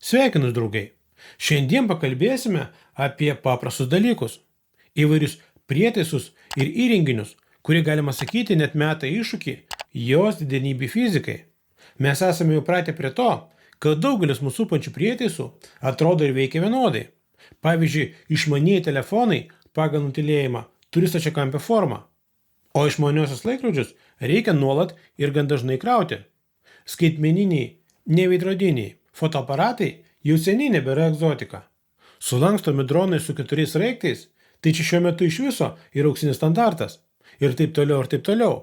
Sveikinus, draugai! Šiandien pakalbėsime apie paprastus dalykus, įvairius prietaisus ir įrenginius, kurie, galima sakyti, net meta iššūkį jos didenybei fizikai. Mes esame jau pratę prie to, kad daugelis mūsų supančių prietaisų atrodo ir veikia vienodai. Pavyzdžiui, išmanieji telefonai pagal nutylėjimą turi stačiakampę formą, o išmaniuosius laikrodžius reikia nuolat ir gan dažnai krauti. Skaitmeniniai, neveidrodiniai fotoaparatai jau seniai nebėra egzotika. Sulankstomi dronai su 4 sraigtais, tai čia šiuo metu iš viso yra auksinis standartas. Ir taip toliau, ir taip toliau.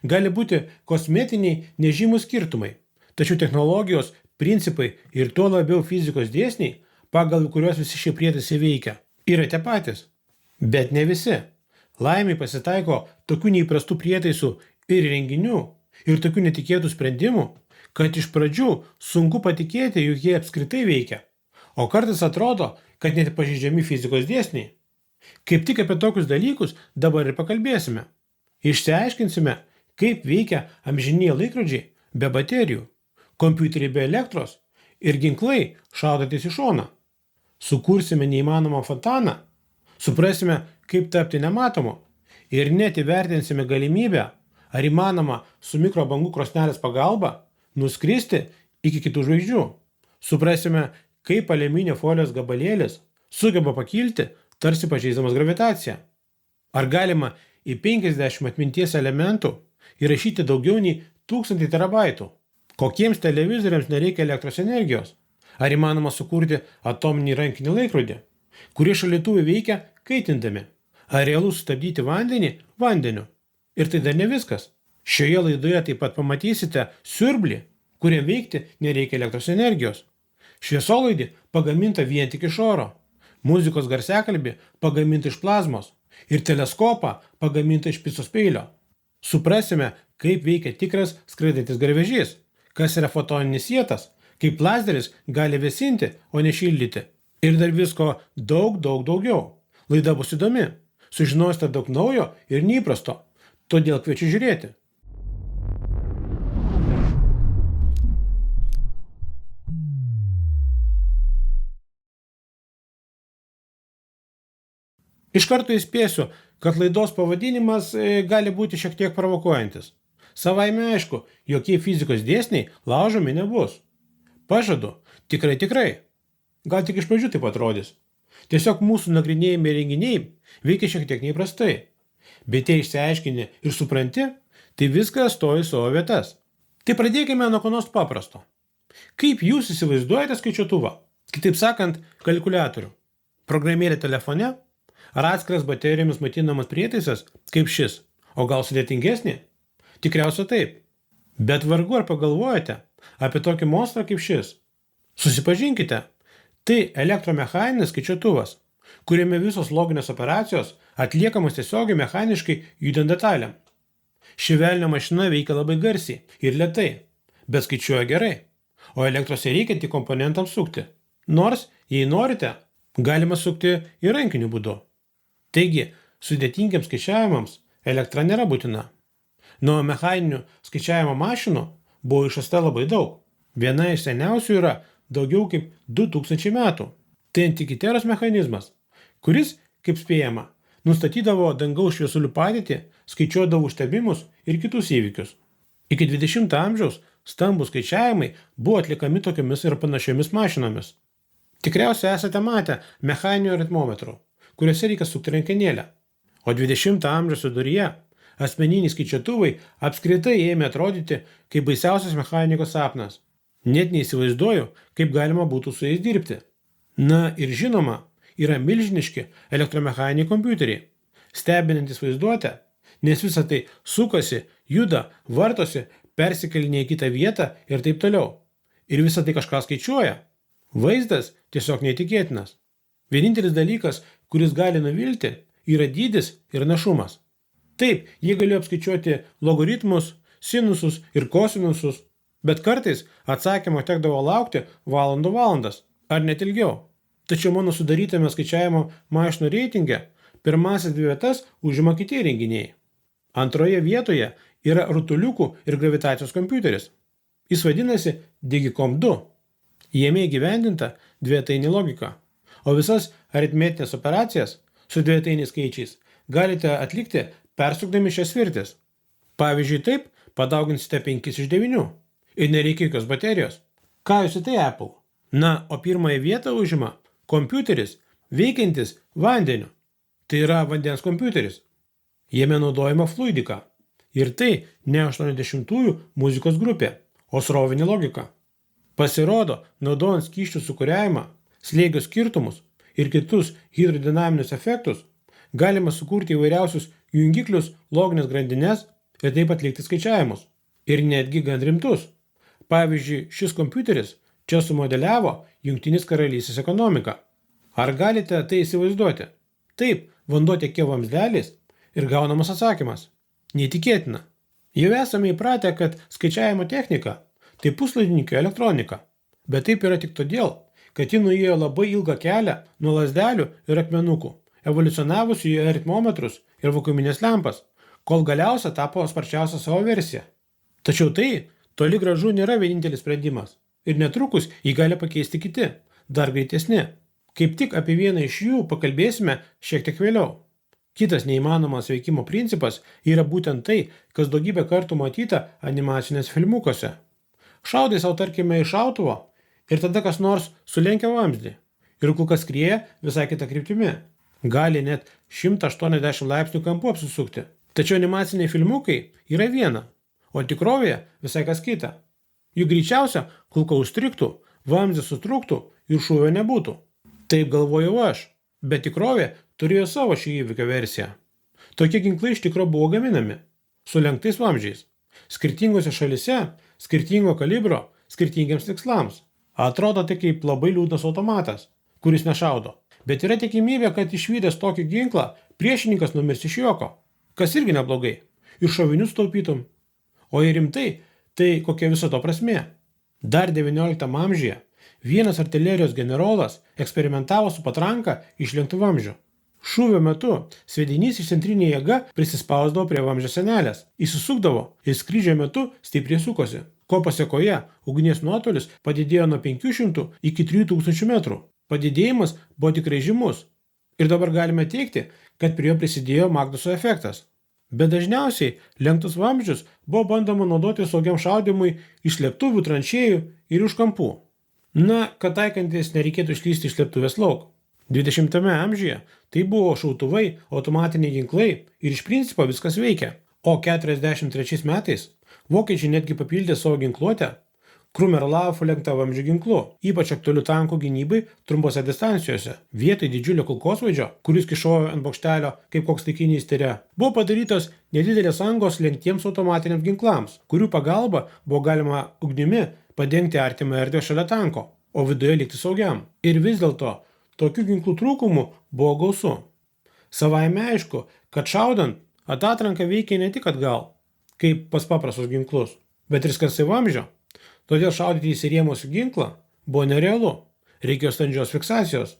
Gali būti kosmetiniai nežymūs skirtumai, tačiau technologijos, principai ir tuo labiau fizikos dėsniai, pagal kuriuos visi šie prietaisai veikia, yra tie patys. Bet ne visi. Laimiai pasitaiko tokių neįprastų prietaisų ir renginių ir tokių netikėtų sprendimų, kad iš pradžių sunku patikėti, jog jie apskritai veikia, o kartais atrodo, kad net pažeidžiami fizikos dėsniai. Kaip tik apie tokius dalykus dabar ir pakalbėsime. Išsiaiškinsime, kaip veikia amžiniai laikrodžiai be baterijų, kompiuteriai be elektros ir ginklai šaudantis į šoną. Sukursime neįmanomą fontaną, suprasime, kaip tapti nematomu ir net įvertinsime galimybę, ar įmanoma su mikrobangų krosnelės pagalba nuskristi iki kitų žvaigždžių. Suprasime, kaip aliuminio folijos gabalėlis sugeba pakilti, tarsi pažeisdamas gravitaciją. Ar galima į 50 atminties elementų įrašyti daugiau nei 1000 terabaitų? Kokiems televizoriams nereikia elektros energijos? Ar įmanoma sukurti atominį rankinį laikrodį, kurie šaldytuvai veikia kaitindami? Ar realu sustabdyti vandenį vandeniu? Ir tai dar ne viskas. Šioje laidoje taip pat pamatysite siurblį, kuriam veikti nereikia elektros energijos. Šviesolaidį pagaminta vien tik iš oro. Muzikos garsiakalbį pagaminta iš plazmos. Ir teleskopą pagaminta iš picos peilio. Suprasime, kaip veikia tikras skraidantis garvežys, kas yra fotoninis sietas, kaip lazeris gali vėsinti, o ne šildyti. Ir dar visko daugiau. Laida bus įdomi. Sužinosite daug naujo ir neįprasto. Todėl kviečiu žiūrėti. Iš karto įspėsiu, kad laidos pavadinimas gali būti šiek tiek provokuojantis. Savaime aišku, jokie fizikos dėsniai laužomi nebus. Pažadu, tikrai. Gal tik iš pradžių taip atrodys. Tiesiog mūsų nagrinėjami renginiai veikia šiek tiek neįprastai. Bet jei išsiaiškini ir supranti, tai viskas stoja į savo vietas. Tai pradėkime nuo ko nors paprasto. Kaip jūs įsivaizduojate skaičiuotuvą? Kitaip sakant, kalkuliatorių. Programėlė telefone? Ar atskiras baterijomis maitinamas prietaisas kaip šis? O gal sudėtingesnė? Tikriausiai taip. Bet vargu ar pagalvojate apie tokį monstrą kaip šis. Susipažinkite. Tai elektromechaninis skaičiuotuvas, kuriame visos loginės operacijos atliekamos tiesiogiai mechaniškai judant detalėm. Ši velnio mašina veikia labai garsiai ir lėtai, bet skaičiuoja gerai, o elektros reikia tik komponentams sukti. Nors, jei norite, galima sukti ir rankiniu būdu. Taigi, sudėtingiams skaičiavimams elektra nėra būtina. Nuo mechaninių skaičiavimo mašinų buvo išrasta labai daug. Viena iš seniausių yra daugiau kaip 2000 metų. Tai antikiteros mechanizmas, kuris, kaip spėjama, nustatydavo dangaus šviesulių padėtį, skaičiuodavo užstebimus ir kitus įvykius. Iki 20 amžiaus stambūs skaičiavimai buvo atliekami tokiamis ir panašiomis mašinomis. Tikriausiai esate matę mechaninių aritmometrų, kuriuose reikia sukti rankenėlę. O 20 amžiaus viduryje asmeniniai skaičiuotuvai apskritai ėmė atrodyti kaip baisiausias mechanikos sapnas. Net neįsivaizduoju, kaip galima būtų su jais dirbti. Na ir žinoma, yra milžiniški elektromechaniniai kompiuteriai, stebinantis vaizduotę, nes visa tai sukasi, juda, vartosi, persikelinėja į kitą vietą ir taip toliau. Ir visa tai kažką skaičiuoja. Vaizdas tiesiog neįtikėtinas. Vienintelis dalykas, kuris gali nuvilti, yra dydis ir našumas. Taip, jie galėjo apskaičiuoti logaritmus, sinusus ir kosinusus, bet kartais atsakymo tekdavo laukti valandas, ar net ilgiau. Tačiau mano sudarytame skaičiavimo mašinų reitinge pirmasis 2 vietas užima kiti įrenginiai. Antroje vietoje yra rutuliukų ir gravitacijos kompiuteris. Jis vadinasi Digicom 2. Jame įgyvendinta dvejetainė logika, o visas aritmetinės operacijas su dvejetainiais skaičiais galite atlikti persukdami šias virtis. Pavyzdžiui, taip padauginsite 5 iš 9 ir nereikia jokios baterijos. Ką jūs į tai Apple? Na, o pirmąją vietą užima kompiuteris veikiantis vandeniu. Tai yra vandens kompiuteris. Jame naudojama fluidika. Ir tai ne 80-ųjų muzikos grupė, o srovinė logika. Pasirodo, naudojant skysčių sukūriavimą, slėgio skirtumus ir kitus hidrodinaminius efektus, galima sukurti įvairiausius jungiklius, loginės grandines ir taip atlikti skaičiavimus. Ir netgi gan rimtus. Pavyzdžiui, šis kompiuteris čia sumodeliavo Jungtinės karalystės ekonomiką. Ar galite tai įsivaizduoti? Taip, vanduo tekėjo vamzdeliais ir gaunamas atsakymas. Neįtikėtina. Jau esame įpratę, kad skaičiavimo technika tai puslaidininkio elektronika. Bet taip yra tik todėl, kad ji nuėjo labai ilgą kelią nuo lazdelių ir akmenukų, evoliucionavusių į aritmometrus ir vakuuminės lempas, kol galiausia tapo sparčiausia savo versija. Tačiau tai toli gražu nėra vienintelis sprendimas. Ir netrukus jį gali pakeisti kiti, dar greitesni. Kaip tik apie vieną iš jų pakalbėsime šiek tiek vėliau. Kitas neįmanomas veikimo principas yra būtent tai, kas daugybę kartų matyta animacinės filmukuose. Šaudai savo tarkime iš šautuvo ir tada kas nors sulenkia vamzdį ir kulka skrieja visai kitą kryptimi. Gali net 180 laipsnių kampu apsisukti. Tačiau animaciniai filmukai yra viena, o tikrovėje visai kas kita. Juk greičiausia kulka užstrigtų, vamzdis sutrūktų ir šūvio nebūtų. Taip galvojau aš, bet tikrovė turėjo savo šį įvykio versiją. Tokie ginklai iš tikro buvo gaminami, su lenktais vamzdžiais. Skirtingose šalise, skirtingo kalibro, skirtingiams tikslams. Atrodo tai kaip labai liūdnas automatas, kuris nešaudo. Bet yra tikimybė, kad išvydęs tokį ginklą, priešininkas numirs iš juoko, kas irgi neblogai, ir šovinius taupytum. O jei rimtai, tai kokia viso to prasmė? Dar 19 amžiuje vienas artilerijos generolas eksperimentavo su patranka iš lenktų vamzdžių. Šūvio metu sviedinys išcentrinė jėga prisispausdavo prie vamzdžio senelės, įsisukdavo ir skrydžio metu stipriai sukosi, ko pasekoje ugnies nuotolis padidėjo nuo 500 iki 3000 metrų. Padidėjimas buvo tikrai žymus ir dabar galime teigti, kad prie jo prisidėjo Magnuso efektas. Bet dažniausiai lenktus vamzdžius buvo bandoma naudoti saugiam šaudimui iš slėptuvių, tranšėjų ir už kampų. Na, kad taikantis nereikėtų išlysti iš slėptuvės lauk. 20 amžiuje tai buvo šautuvai, automatiniai ginklai ir iš principo viskas veikia. O 43 metais vokiečiai netgi papildė savo ginkluotę Krumerlavo lenktą vamzdžių ginklu, ypač aktualių tankų gynybai trumpose distancijose. Vietoj didžiulio kulkosvaidžio, kuris kišojo ant bokštelio kaip koks taikinys tire, buvo padarytos nedidelės angos lenktiems automatiniams ginklams, kurių pagalba buvo galima ugnimi padengti artimą erdvę šalia tanko, o viduje likti saugiam. Ir vis dėlto tokių ginklų trūkumų buvo gausu. Savaime aišku, kad šaudant atatranka veikia ne tik atgal, kaip pas paprastus ginklus, bet ir skersai vamzdžio. Todėl šaudyti įsirėmus ginklą buvo nerealu, reikėjo standžios fiksacijos.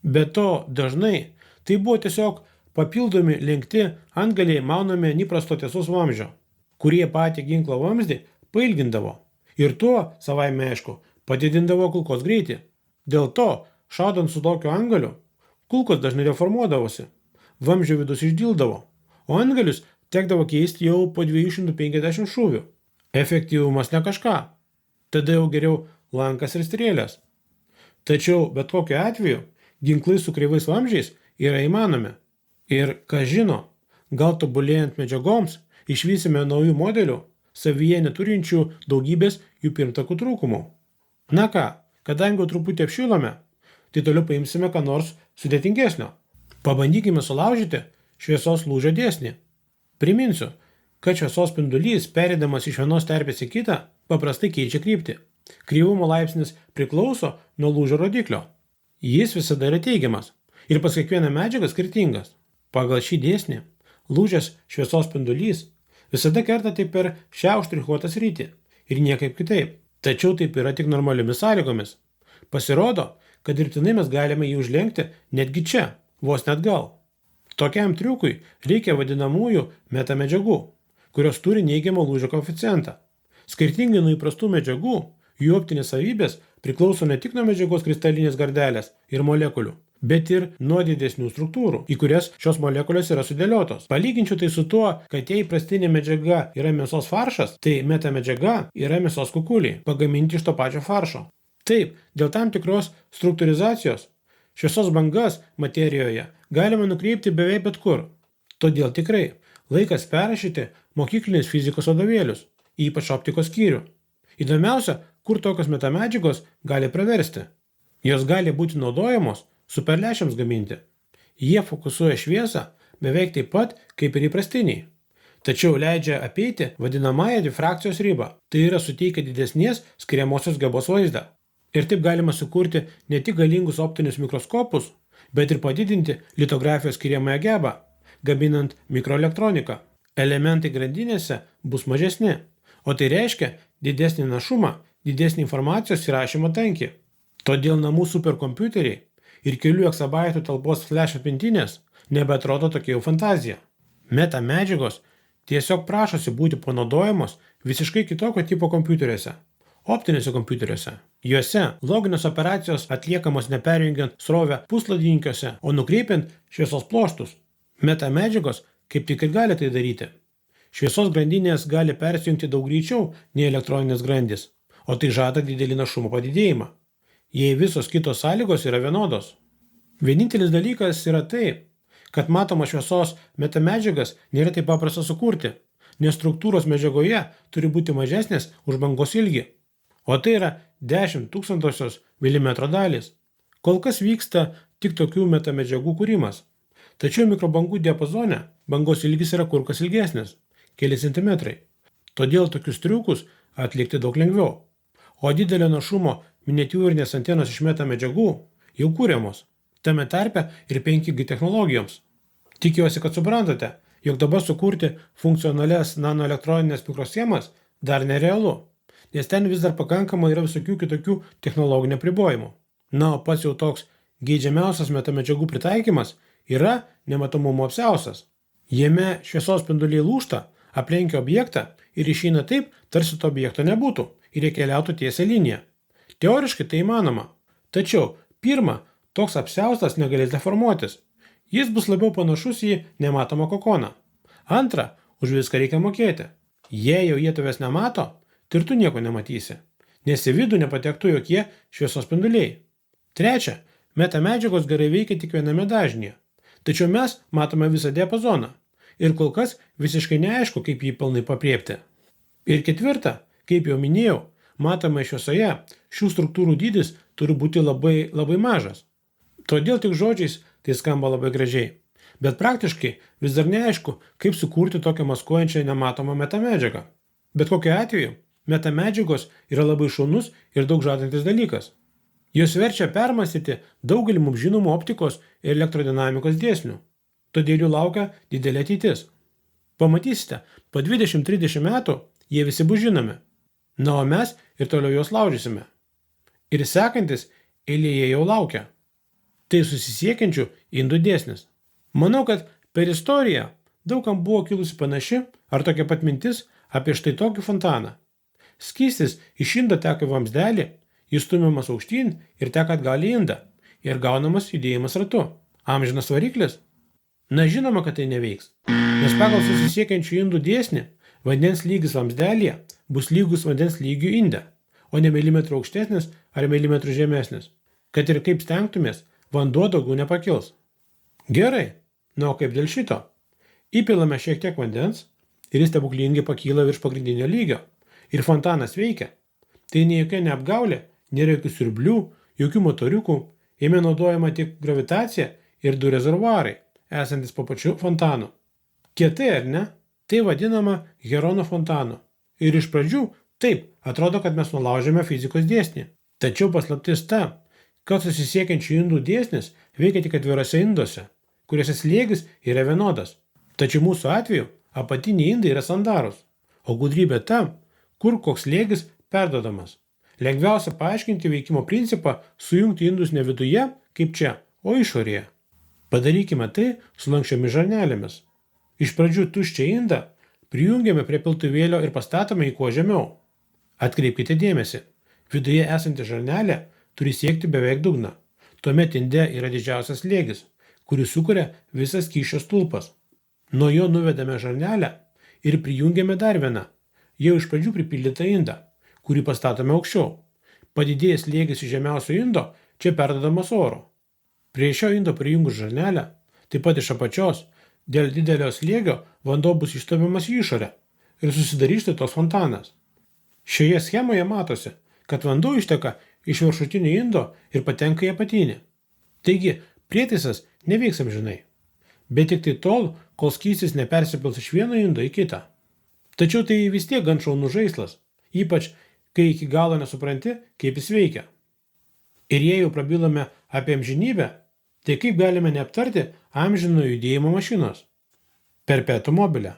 Be to, dažnai tai buvo tiesiog papildomi lenkti antgaliai maunami neįprasto tiesos vamzdžio, kurie patį ginklo vamzdį pailgindavo ir tuo, savaime aišku, padidindavo kulkos greitį. Dėl to, šaudant su tokiu antgaliu, kulkos dažnai deformuodavosi, vamzdžio vidus išdildavo, o antgalius tekdavo keisti jau po 250 šūvių. Efektyvumas ne kažką. Tada jau geriau lankas ir strėlės. Tačiau bet kokiu atveju ginklai su kreivais vamzdžiais yra įmanomi. Ir kas žino, gal tobulėjant medžiagoms išvysime naujų modelių, savyje neturinčių daugybės jų pirmtakų trūkumų. Na ką, kadangi truputį apšilome, tai toliau paimsime ką nors sudėtingesnio. Pabandykime sulaužyti šviesos lūžio dėsnį. Priminsiu, kad šviesos spindulys, pereidamas iš vienos terpės į kitą, paprastai keičia kryptį. Kreivumo laipsnis priklauso nuo lūžio rodiklio. Jis visada yra teigiamas ir pas kiekvieną medžiagą skirtingas. Pagal šį dėsnį, lūžęs šviesos spindulys visada kerta tik per šią užštrichuotą sritį ir niekaip kitaip. Tačiau taip yra tik normaliomis sąlygomis. Pasirodo, kad dirbtinai mes galime jį užlenkti netgi čia, vos net gal. Tokiam triukui reikia vadinamųjų metamedžiagų, kurios turi neigiamą lūžio koeficientą. Skirtingai nuo įprastų medžiagų, jų optinės savybės priklauso ne tik nuo medžiagos kristalinės gardelės ir molekulių, bet ir nuo didesnių struktūrų, į kurias šios molekulės yra sudėliotos. Palyginčiau tai su tuo, kad jei įprastinė medžiaga yra mėsos faršas, tai metamedžiaga yra mėsos kukuliai, pagaminti iš to pačio faršo. Taip, dėl tam tikros struktūrizacijos šviesos bangas materijoje galima nukreipti beveik bet kur. Todėl tikrai laikas perrašyti mokyklinės fizikos vadovėlius, ypač optikos skyrių. Įdomiausia, kur tokios metamedžiagos gali praversti. Jos gali būti naudojamos superlęšiams gaminti. Jie fokusuoja šviesą beveik taip pat kaip ir įprastiniai. Tačiau leidžia apeiti vadinamąją difrakcijos ribą, tai yra suteikia didesnės skiriamosios gebos vaizdą. Ir taip galima sukurti ne tik galingus optinius mikroskopus, bet ir padidinti litografijos skiriamąją gebą, gaminant mikroelektroniką. Elementai grandinėse bus mažesni, o tai reiškia didesnį našumą, didesnį informacijos įrašymo tankį. Todėl namų superkompiuteriai ir kelių eksabaitų talpos flash atmintinės nebeatrodo tokia jau fantazija. Metamedžiagos tiesiog prašosi būti panaudojamos visiškai kitokio tipo kompiuteriuose. Optinėse kompiuteriuose. Juose loginės operacijos atliekamos neperjungiant srovę puslaidininkiuose, o nukreipiant šviesos pluoštus. Metamedžiagos kaip tik ir gali tai daryti. Šviesos grandinės gali persijungti daug greičiau nei elektroninės grandys, o tai žada didelį našumo padidėjimą, jei visos kitos sąlygos yra vienodos. Vienintelis dalykas yra tai, kad matomos šviesos metamedžiagas nėra taip paprasta sukurti, nes struktūros medžiagoje turi būti mažesnės už bangos ilgį. O tai yra 10 tūkstantosios milimetro dalys. Kol kas vyksta tik tokių metamedžiagų kūrimas. Tačiau mikrobangų diapazone bangos ilgis yra kur kas ilgesnis – keli centimetrai. Todėl tokius triukus atlikti daug lengviau. O didelio našumo miniatiūrinės antenos iš metamedžiagų jau kūriamos, tame tarpe ir 5G technologijoms. Tikiuosi, kad suprantate, jog dabar sukurti funkcionalias nanoelektroninės mikroschemas dar nerealu, nes ten vis dar pakankamai yra visokių kitokių technologinių apribojimų. Na, o pats jau toks geidžiamiausias metamedžiagų pritaikymas yra nematomumo apsiaustas. Jame šviesos spinduliai lūžta, aplenkia objektą ir išeina taip, tarsi to objekto nebūtų ir jie keliautų tiesią liniją. Teoriškai tai įmanoma. Tačiau, pirma, toks apsiaustas negalės deformuotis. Jis bus labiau panašus į nematomą kokoną. Antra, už viską reikia mokėti. Jei jau jie tavęs nemato, tai ir tu nieko nematysi, nes į vidų nepatektų jokie šviesos spinduliai. Trečia, metamedžiagos gerai veikia tik viename dažnyje. Tačiau mes matome visą diapazoną ir kol kas visiškai neaišku, kaip jį pilnai papriepti. Ir ketvirta, kaip jau minėjau, matome šviesoje, šių struktūrų dydis turi būti labai mažas. Todėl tik žodžiais tai skamba labai gražiai. Bet praktiškai vis dar neaišku, kaip sukurti tokią maskuojančią nematomą metamedžiagą. Bet kokiu atveju, metamedžiagos yra labai šaunus ir daug žadantis dalykas. Jos verčia permąstyti daugelį mums žinomų optikos ir elektrodinamikos dėsnių. Todėl jų laukia didelė ateitis. Pamatysite, po 20-30 metų jie visi bus žinomi. Na, o mes ir toliau juos laužysime. Ir sekantis eilėje jau laukia. Tai susisiekiančių indų dėsnis. Manau, kad per istoriją daugam buvo kilusi panaši ar tokia pat mintis apie štai tokį fontaną. Skystis iš indo teka į vamzdelį, jis stumiamas aukštyn ir teka atgal į indą ir gaunamas judėjimas ratu. Amžinas variklis? Na, žinoma, kad tai neveiks, nes pagal susisiekiančių indų dėsnį vandens lygis vamzdelėje bus lygus vandens lygiui inde, o ne milimetrų aukštesnis ar milimetrų žemesnis. Kad ir kaip stengtumės, vanduo daugiau nepakils. Gerai, na, o kaip dėl šito? Įpilame šiek tiek vandens ir jis stebuklingai pakyla virš pagrindinio lygio ir fontanas veikia. Tai ne jokia neapgaulė, nėra jokių siurblių, jokių motoriukų, jame naudojama tik gravitacija ir du rezervuarai, esantis po pačiu fontanu. Kietai, ar ne? Tai vadinama Herono fontanu. Ir iš pradžių taip, atrodo, kad mes nulaužėme fizikos dėsnį. Tačiau paslaptis ta, kad susisiekiančių indų dėsnis veikia tik atvirose induose, kuriuose slėgis yra vienodas. Tačiau mūsų atveju apatiniai indai yra sandarūs, o gudrybė ta, kur koks slėgis perdodamas. Lengviausia paaiškinti veikimo principą sujungti indus ne viduje, kaip čia, o išorėje. Padarykime tai su lankščiomis žarnelėmis. Iš pradžių tuščią indą prijungiame prie piltuvėlio ir pastatome jį kuo žemiau. Atkreipkite dėmesį, Viduje esanti žarnelė turi siekti beveik dugną. Tuomet inde yra didžiausias slėgis, kurį sukuria visas skysčio stulpas. Nuo jo nuvedame žarnelę ir prijungiame dar vieną, jau iš pradžių pripildytą indą, kurį pastatome aukščiau. Padidėjęs slėgis iš žemiausio indo čia perdodamas oro. Prie šio indo prijungus žarnelę, taip pat iš apačios, dėl didelio slėgio vanduo bus išstumiamas į išorę ir susidarys toks fontanas. Šioje schemoje matosi, kad vanduo išteka iš viršutinio indo ir patenka į apatinį. Taigi, prietaisas neveiks amžinai, bet tik tai tol, kol skystis nepersipils iš vieno indo į kitą. Tačiau tai vis tiek gan šaunus žaislas, ypač kai iki galo nesupranti, kaip jis veikia. Ir jei jau prabilame apie amžinybę, tai kaip galime neaptarti amžino judėjimo mašinos? Perpetuum mobile.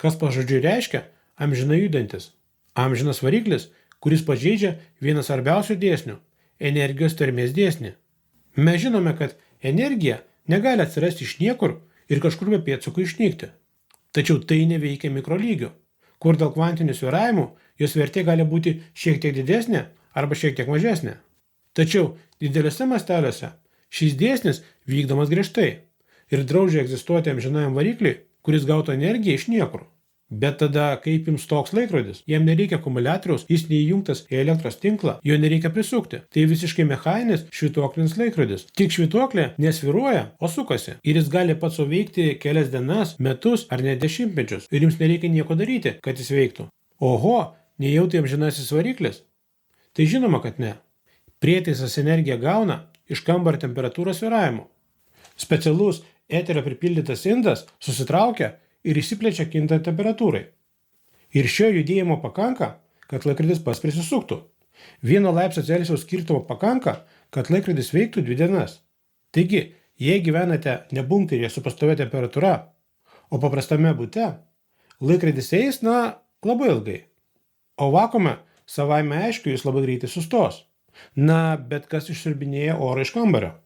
Kas pažodžiui reiškia amžinai judantis? Amžinas variklis, kuris pažeidžia vieną svarbiausių dėsnių – energijos tvermės dėsnį. Mes žinome, kad energija negali atsirasti iš niekur ir kažkur be pėdsakų išnykti. Tačiau tai neveikia mikrolygiu, kur dėl kvantinių svyravimų jos vertė gali būti šiek tiek didesnė arba šiek tiek mažesnė. Tačiau dideliuose masteliuose šis dėsnis vykdomas griežtai ir draudžia egzistuoti amžinajam varikliui, kuris gautų energiją iš niekur. Bet tada kaip jums toks laikrodis? Jam nereikia akumuliatoriaus, jis neįjungtas į elektros tinklą, jo nereikia prisukti. Tai visiškai mechaninis švytuoklinis laikrodis. Tik švytuoklė nesvyruoja, o sukasi. Ir jis gali pats suveikti kelias dienas, metus ar net dešimtmečius. Ir jums nereikia nieko daryti, kad jis veiktų. Oho, nejau tai amžinasis variklis? Tai žinoma, kad ne. Prietaisas energiją gauna iš kambario temperatūros svyravimo. Specialus eterio pripildytas indas susitraukia ir išsiplečia kintant temperatūrai. Ir šio judėjimo pakanka, kad laikrodis pats prisisuktų. 1 laipsnio Celsijaus skirtumo pakanka, kad laikrodis veiktų 2 dienas. Taigi, jei gyvenate ne bunkeryje su pastovia temperatūra, o paprastame bute, laikrodis eis, labai ilgai. O vakuume savaime aišku, jis labai greitai sustos. Bet kas išsiurbinėja orą iš kambario.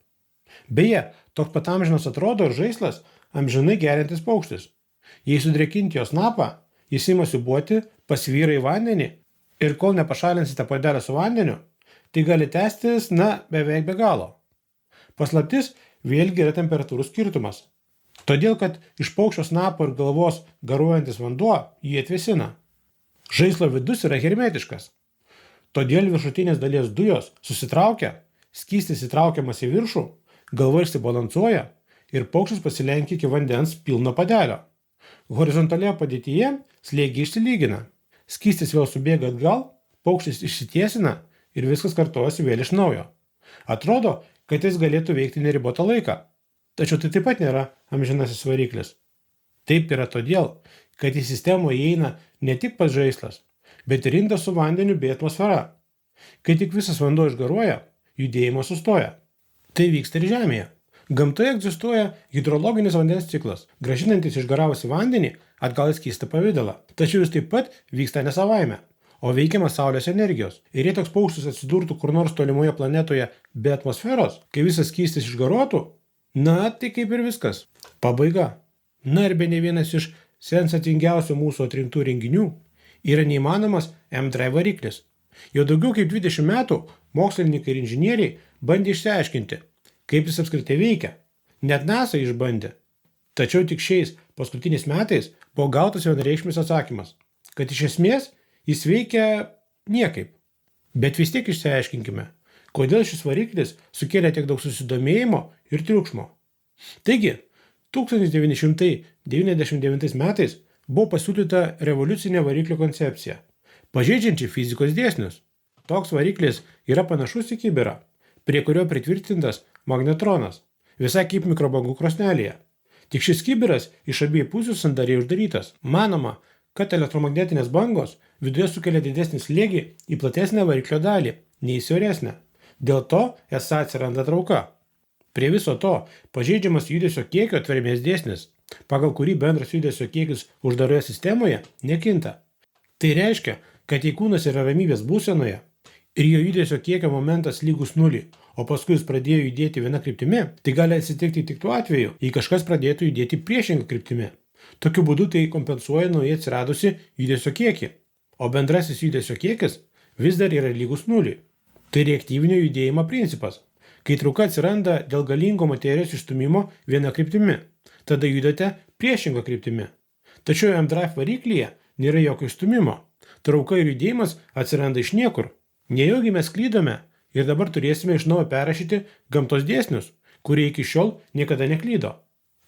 Beje, toks pat amžinas atrodo ir žaislas amžinai geriantis paukštis. Jei sudrėkinti jo snapą, jis ima siūbuoti, pasvyra į vandenį ir kol nepašalinsite puodelio su vandeniu, tai gali tęstis, beveik be galo. Paslaptis vėlgi yra temperatūrų skirtumas. Todėl, kad iš paukščio snapo ir galvos garuojantis vanduo jį atvėsina. Žaislo vidus yra hermetiškas. Todėl viršutinės dalies dujos susitraukia, skystis įtraukiamas į viršų, galva išsibalansuoja ir paukštis pasilenkia iki vandens pilno padelio. Horizontalioje padėtyje slėgiai išsilygina. Skystis vėl subėga atgal, paukštis išsitiesina ir viskas kartojasi vėl iš naujo. Atrodo, kad jis galėtų veikti neribotą laiką. Tačiau tai taip pat nėra amžinasis variklis. Taip yra todėl, kad į sistemą įeina ne tik pats žaislas, bet ir indas su vandeniu bei atmosfera. Kai tik visas vanduo išgaruoja, judėjimas sustoja. Tai vyksta ir Žemėje. Gamtoje egzistuoja hidrologinis vandens ciklas, grąžinantis išgaravusį vandenį atgal į skystą pavidalą. Tačiau jis taip pat vyksta ne savaime, o veikiamas Saulės energijos. Ir jei toks paukštis atsidurtų kur nors tolimoje planetoje be atmosferos, kai visas skystis išgaruotų, tai kaip ir viskas. Pabaiga. Ir be ne vienas iš sensacingiausių mūsų atrinktų renginių yra neįmanomas M-Drive variklis. Jau daugiau kaip 20 metų mokslininkai ir inžinieriai bandė išsiaiškinti, kaip jis apskritai veikia. Net NASA išbandė. Tačiau tik šiais paskutiniais metais buvo gautas vienareikšmis atsakymas, kad iš esmės jis veikia niekaip. Bet vis tiek išsiaiškinkime, kodėl šis variklis sukėlė tiek daug susidomėjimo ir triukšmo. Taigi, 1999 metais buvo pasiūlyta revoliucinė variklio koncepcija, pažeidžianti fizikos dėsnius. Toks variklis yra panašus į kibirą, prie kurio pritvirtintas magnetronas, visai kaip mikrobangų krosnelėje. Tik šis kibiras iš abiejų pusių sandariai uždarytas. Manoma, kad elektromagnetinės bangos viduje sukelia didesnį slėgį į platesnę variklio dalį, nei į siauresnę. Dėl to esą atsiranda trauka. Prie viso to pažeidžiamas judesio kiekio tvermės dėsnis, pagal kurį bendras judesio kiekis uždaroje sistemoje nekinta. Tai reiškia, kad jei kūnas yra ramybės būsenoje ir jo judesio kiekio momentas lygus 0, o paskui jis pradėjo judėti viena kryptimi, tai gali atsitikti tik tuo atveju, jei kažkas pradėtų judėti priešingą kryptimi. Tokiu būdu tai kompensuoja naujai atsiradusi judesio kiekį, o bendrasis judesio kiekis vis dar yra lygus nuliui. Tai reaktyvinio judėjimo principas. Kai trauka atsiranda dėl galingo materijos išstumimo viena kryptimi, tada judate priešinga kryptimi. Tačiau M-Drive variklyje nėra jokio išstumimo. Trauka ir judėjimas atsiranda iš niekur. Nejaugi mes klydome ir dabar turėsime iš naujo perrašyti gamtos dėsnius, kurie iki šiol niekada neklydo.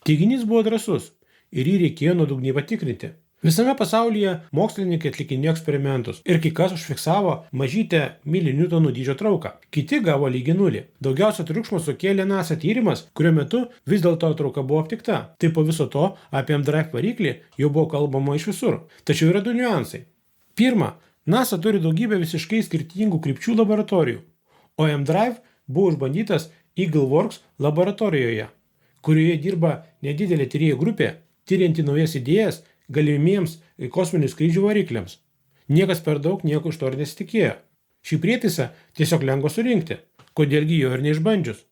Teiginys buvo drąsus ir jį reikėjo nuodugniai patikrinti. Visame pasaulyje mokslininkai atlikinėjo eksperimentus ir kai kas užfiksavo mažytę milinewtonų dydžio trauką. Kiti gavo lygį nulį. Daugiausia triukšmo sukėlė NASA tyrimas, kurio metu vis dėlto trauka buvo aptikta. Tai po viso to apie M-Drive variklį jau buvo kalbama iš visur. Tačiau yra du niuansai. Pirma, NASA turi daugybę visiškai skirtingų krypčių laboratorijų, o M-Drive buvo išbandytas EagleWorks laboratorijoje, kurioje dirba nedidelė tyrėjų grupė, tyrianti naujas idėjas galimiems kosminių skrydžių varikliams. Niekas per daug nieko iš to ir nesitikėjo. Šį prietaisą tiesiog lengva surinkti, kodėlgi jo ir neišbandžius.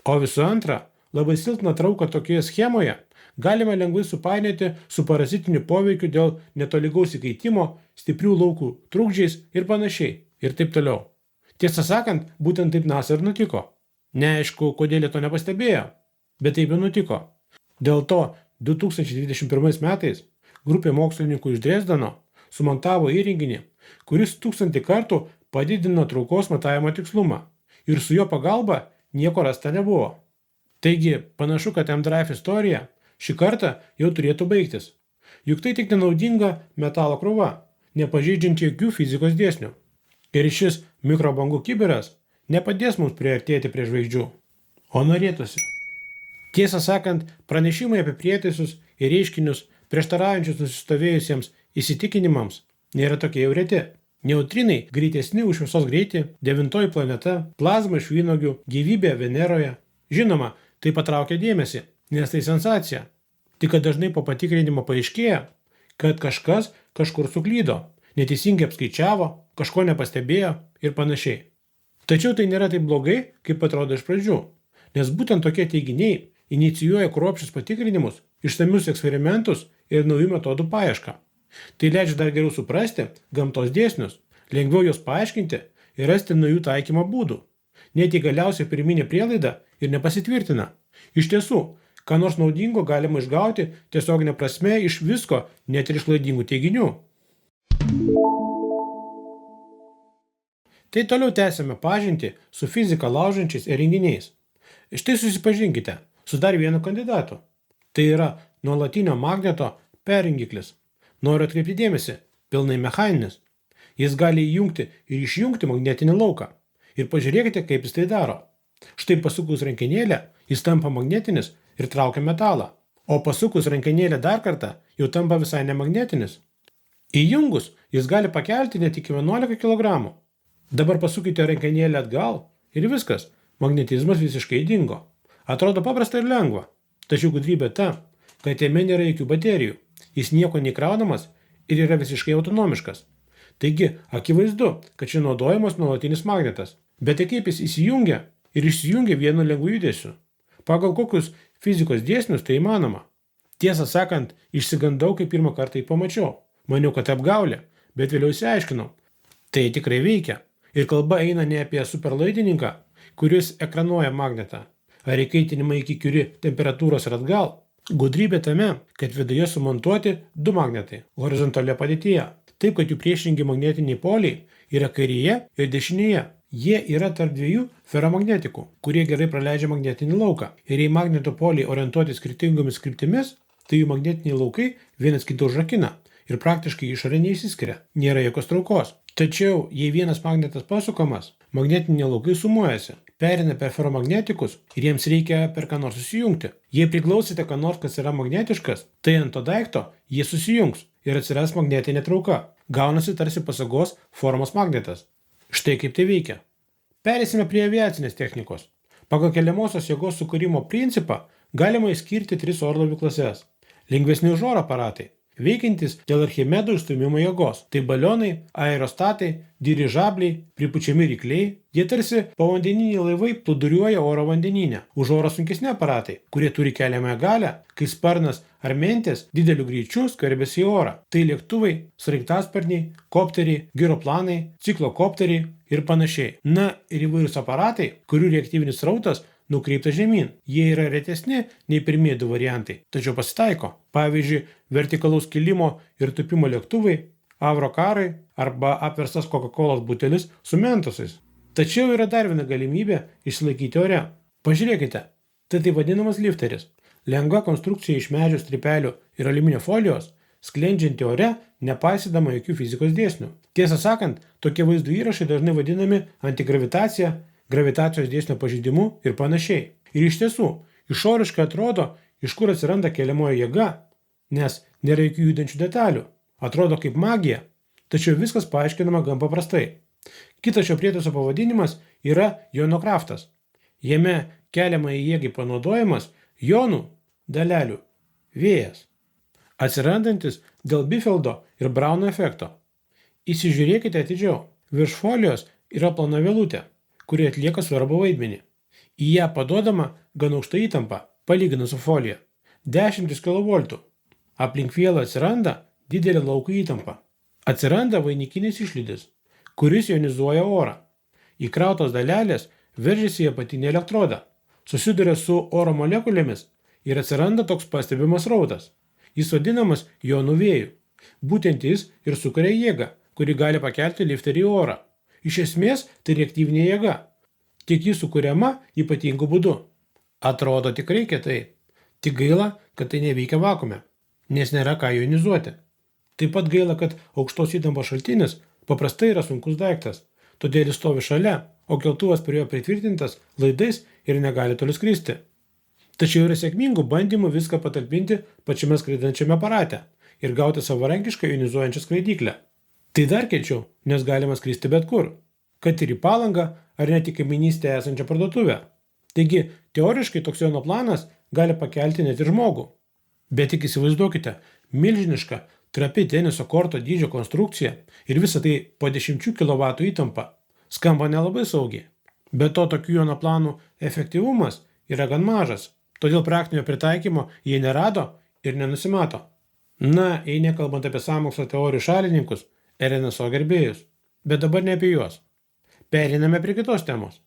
O visų antra, labai silpną trauką tokioje schemoje galima lengvai supainioti su parazitiniu poveikiu dėl netolygaus įkaitimo, stiprių laukų trukdžiais ir panašiai, ir taip toliau. Tiesą sakant, būtent taip NASA ir nutiko. Neaišku, kodėl jie to nepastebėjo, bet taip ir nutiko. Dėl to 2021 metais grupė mokslininkų iš Dresdeno sumontavo įrenginį, kuris 1000 kartų padidino traukos matavimo tikslumą ir su jo pagalba nieko rasta nebuvo. Taigi, panašu, kad M-Drive istorija šį kartą jau turėtų baigtis. Juk tai tik nenaudinga metalo krūva, nepažeidžianti jokių fizikos dėsnių. Ir šis mikrobangų kibiras nepadės mums priartėti prie žvaigždžių, o norėtųsi. Tiesą sakant, pranešimai apie prietaisus ir reiškinius prieštaraujančius nusistovėjusiems įsitikinimams nėra tokie jau reti. Neutrinai greitesni už šviesos greitį, 9 planeta, plazma iš vynuogių, gyvybė Veneroje. Žinoma, tai patraukia dėmesį, nes tai sensacija. Tik kad dažnai po patikrinimo paaiškėja, kad kažkas kažkur suklydo, neteisingai apskaičiavo, kažko nepastebėjo ir panašiai. Tačiau tai nėra taip blogai, kaip atrodo iš pradžių, nes būtent tokie teiginiai inicijuoja kruopščius patikrinimus, išsamius eksperimentus ir naujų metodų paiešką. Tai leidžia dar geriau suprasti gamtos dėsnius, lengviau juos paaiškinti ir rasti naujų taikymo būdų. Net jei galiausiai pirminė prielaida ir nepasitvirtina. Iš tiesų, ką nors naudingo galima išgauti tiesioginė prasme iš visko, net ir iš klaidingų teiginių. Tai toliau tęsiame pažintį su fiziką laužančiais įrenginiais. Štai susipažinkite su dar vienu kandidatu. Tai yra nuolatinio magneto perjungiklis. Noriu atkreipti dėmesį, pilnai mechaninis. Jis gali įjungti ir išjungti magnetinį lauką. Ir pažiūrėkite, kaip jis tai daro. Štai pasukus rankenėlę, jis tampa magnetinis ir traukia metalą. O pasukus rankenėlę dar kartą, jau tampa visai nemagnetinis. Įjungus, jis gali pakelti net iki 11 kg. Dabar pasukite rankenėlę atgal ir viskas, magnetizmas visiškai dingo. Atrodo paprasta ir lengva, tačiau gudrybė ta, kad jame nėra jokių baterijų, jis nieko neįkraunamas ir yra visiškai autonomiškas. Taigi, akivaizdu, kad čia naudojamas nuolatinis magnetas, bet tai kaip jis įsijungia ir išsijungia vienu lengvu judesiu. Pagal kokius fizikos dėsnius tai įmanoma. Tiesą sakant, išsigandau, kai pirmą kartą jį pamačiau. Maniau, kad apgaulė, bet vėliau išsiaiškinau. Tai tikrai veikia. Ir kalba eina ne apie superlaidininką, kuris ekranuoja magnetą, ar įkaitinimą iki Curie temperatūros ir atgal. Gudrybė tame, kad viduje sumontuoti du magnetai horizontalioje padėtyje, taip kad jų priešingi magnetiniai poliai yra kairėje ir dešinėje. Jie yra tarp dviejų feromagnetikų, kurie gerai praleidžia magnetinį lauką. Ir jei magneto poliai orientuoti skirtingomis kryptimis, tai jų magnetiniai laukai vienas kitą užrakina ir praktiškai išorė neišsiskiria. Nėra jokios traukos. Tačiau, jei vienas magnetas pasukamas, magnetiniai laukai sumuojasi, perina per feromagnetikus ir jiems reikia per ką nors susijungti. Jei priklausite ką nors, kas yra magnetiškas, tai ant to daikto jie susijungs ir atsiras magnetinė trauka. Gaunasi tarsi pasagos formos magnetas. Štai kaip tai veikia. Perėsime prie aviacinės technikos. Pagal keliamosios jėgos sukūrimo principą galima išskirti 3 orlaivių klases. Lengvesni už oro aparatai veikiantis dėl Archimedo išstūmimo jėgos. Tai balionai, aerostatai, dirižabliai, pripučiami rykliai. Jie tarsi povandeniniai laivai plūduriuoja oro vandenyne. Už oro sunkesni aparatai, kurie turi keliamąją galią, kai sparnas ar mentės dideliu greičiu skverbiasi į orą. Tai lėktuvai, sraigtasparniai, kopteriai, giroplanai, ciklokopteriai ir panašiai. Na ir įvairūs aparatai, kurių reaktyvinis srautas nukreiptas žemyn. Jie yra retesni nei pirmieji du variantai, tačiau pasitaiko. Pavyzdžiui, vertikalaus kilimo ir tupimo lėktuvai, avrokarai arba apverstas Coca-Cola butelis su mentosais. Tačiau yra dar viena galimybė išsilaikyti ore. Pažiūrėkite, tai vadinamas lifteris. Lengva konstrukcija iš medžio strypelių ir aliuminio folijos, sklendžianti ore, nepaisydama jokių fizikos dėsnių. Tiesą sakant, tokie vaizdų įrašai dažnai vadinami antigravitacija, gravitacijos dėsnio pažeidimu ir panašiai. Ir iš tiesų, išoriškai atrodo, iš kur atsiranda keliamoji jėga, nes nėra jokių judančių detalių. Atrodo kaip magija, tačiau viskas paaiškinama gan paprastai. Kitas šio prietaiso pavadinimas yra jonokraftas. Jame keliamai jėgai panaudojamas jonų dalelių vėjas, atsirandantis dėl Bifeldo ir Brauno efekto. Įsižiūrėkite atidžiau. Virš folijos yra plona vielutė, kuri atlieka svarbų vaidmenį. Į ją paduodama gan aukšta įtampa, palyginus su folija – 10 kV. Aplink vielą atsiranda didelė lauko įtampa. Atsiranda vainikinis išlydis, kuris jonizuoja orą. Įkrautos dalelės veržiasi į apatinį elektrodą, susiduria su oro molekulėmis ir atsiranda toks pastebimas srautas. Jis vadinamas jonų vėju. Būtent jis ir sukuria jėgą, kuri gali pakelti lifterį į orą. Iš esmės tai reaktyvinė jėga, tik ji sukuriama ypatingu būdu. Atrodo tikrai kietai, tik gaila, kad tai neveikia vakuume, nes nėra ką jonizuoti. Taip pat gaila, kad aukštos įtampos šaltinis paprastai yra sunkus daiktas, todėl jis stovi šalia, o keltuvas prie jo pritvirtintas laidais ir negali toli skristi. Tačiau yra sėkmingų bandymų viską patalpinti pačiame skraidančiame aparate ir gauti savarankišką jonizuojančią skraidyklę. Tai dar kiečiau, nes galima skristi bet kur, kad ir į Palangą ar net į kaimynystėje esančią parduotuvę. Taigi, teoriškai toks jonoplanas gali pakelti net ir žmogų. Bet tik įsivaizduokite, milžiniška, trapi teniso korto dydžio konstrukcija ir visa tai po 10 kW įtampa. Skamba nelabai saugiai. Be to, tokių jonoplanų efektyvumas yra gan mažas, todėl praktinio pritaikymo jie nerado ir nenusimato. Na, jei nekalbant apie sąmokslo teorijų šalininkus, RNSO gerbėjus. Bet dabar ne apie juos. Pereiname prie kitos temos.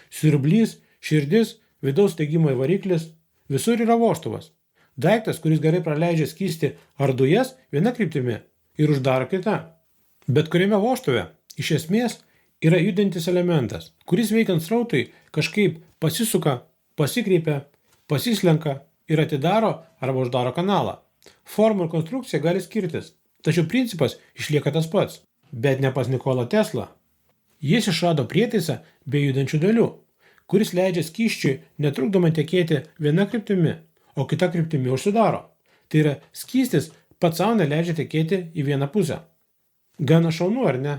Siurblys, širdis, vidaus degimo variklis, visur yra vožtuvas. Daiktas, kuris gerai praleidžia skystį ar dujas viena kryptimi ir uždaro kitą. Bet kuriame vožtuve iš esmės yra judantis elementas, kuris veikiant srautui kažkaip pasisuka, pasikreipia, pasislenka ir atidaro arba uždaro kanalą. Forma ir konstrukcija gali skirtis, tačiau principas išlieka tas pats, bet ne pas Nikolą Teslą. Jis išrado prietaisą be judančių dalių, kuris leidžia skysčiui netrukdomai tekėti viena kryptimi, o kita kryptimi užsidaro. Tai yra, skystis pats savo neleidžia tekėti į vieną pusę. Gana šaunu, ar ne?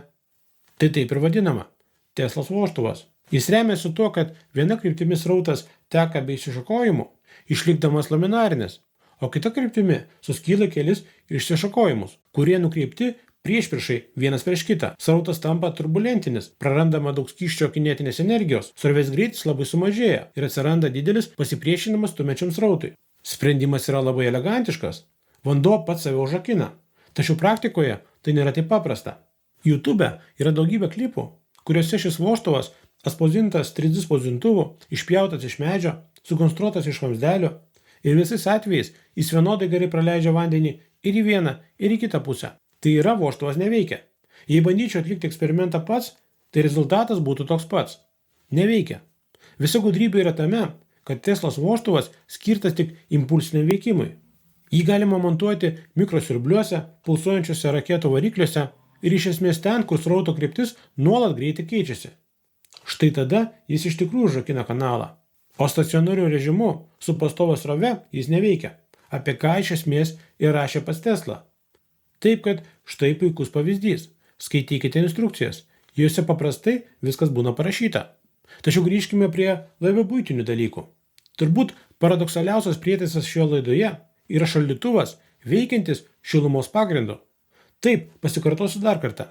Tai taip ir vadinama – Teslos vožtuvas. Jis remiasi tuo, kad viena kryptimi srautas teka be išsišakojimų, išlikdamas laminarinis, o kita kryptimi suskyla kelis išsišakojimus, kurie nukreipti priešpriešai vienas prieš kitą. Srautas tampa turbulentinis, prarandama daug skysčio kinetinės energijos, srovės greitis labai sumažėja ir atsiranda didelis pasipriešinimas stumiančiam srautui. Sprendimas yra labai elegantiškas. Vanduo pats save užrakina. Tačiau praktikoje tai nėra taip paprasta. YouTube yra daugybė klipų, kuriuose šis vožtuvas atspausdintas 3D spausdintuvu, išpjautas iš medžio, sukonstruotas iš vamzdelio ir visais atvejais jis vienodai gerai praleidžia vandenį ir į vieną, ir į kitą pusę. Tai yra, vožtuvas neveikia. Jei bandyčiau atlikti eksperimentą pats, tai rezultatas būtų toks pats. Neveikia. Visa gudrybė yra tame, kad Teslos vožtuvas skirtas tik impulsiniam veikimui. Jį galima montuoti mikrosiurbliuose, pulsuojančiuose raketų varikliuose ir iš esmės ten, kur srauto kryptis nuolat greitai keičiasi. Štai tada jis iš tikrųjų užrakina kanalą. O stacionariu režimu su pastovos srove jis neveikia, apie ką iš esmės ir rašė pats Tesla. Taip kad štai puikus pavyzdys. Skaitykite instrukcijas, juose paprastai viskas būna parašyta. Tačiau grįžkime prie labiau buitinių dalykų. Turbūt paradoksaliausias prietaisas šioje laidoje yra šaldytuvas veikiantis šilumos pagrindu. Taip, pasikartosiu dar kartą.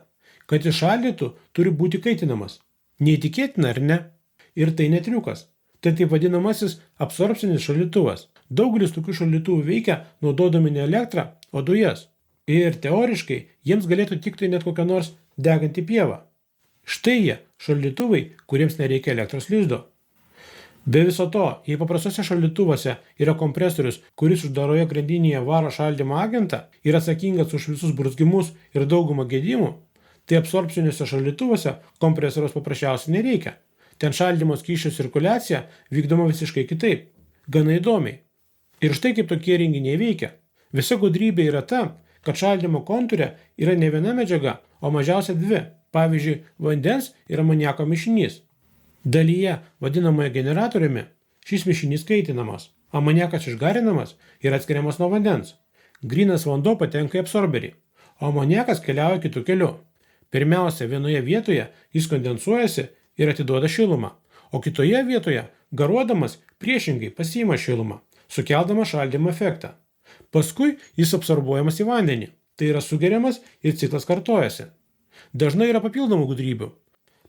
Kad jis šaldytų, turi būti kaitinamas. Neįtikėtina, ar ne? Ir tai ne triukas. Tai taip vadinamasis absorpcinis šaldytuvas. Daugelis tokių šaldytuvų veikia naudodami ne elektrą, o dujas. Ir teoriškai jiems galėtų tikti net kokią nors degantį pievą. Štai jie šaldytuvai, kuriems nereikia elektros lizdo. Be viso to, jei paprastose šaldytuvuose yra kompresorius, kuris uždaroje grandinėje varo šaldymo agentą ir atsakingas už visus burzgimus ir daugumą gedimų, tai absorpciniuose šaldytuvuose kompresoriaus paprasčiausiai nereikia. Ten šaldymo skysčio cirkuliacija vykdoma visiškai kitaip, gana įdomiai. Ir štai kaip tokie renginiai veikia. Visa gudrybė yra ta, kad šaldymo kontūre yra ne viena medžiaga, o mažiausia dvi, pavyzdžiui, vandens ir amoniako mišinys. Dalyje, vadinamoje generatoriumi, šis mišinys kaitinamas, amoniakas išgarinamas ir atskiriamas nuo vandens. Grynas vanduo patenka į absorberį, o amoniakas keliauja kitu keliu. Pirmiausia, vienoje vietoje jis kondensuojasi ir atiduoda šilumą, o kitoje vietoje, garuodamas, priešingai pasiima šilumą, sukeldamas šaldymo efektą. Paskui jis absorbuojamas į vandenį, tai yra sugeriamas ir ciklas kartojasi. Dažnai yra papildomų gudrybių.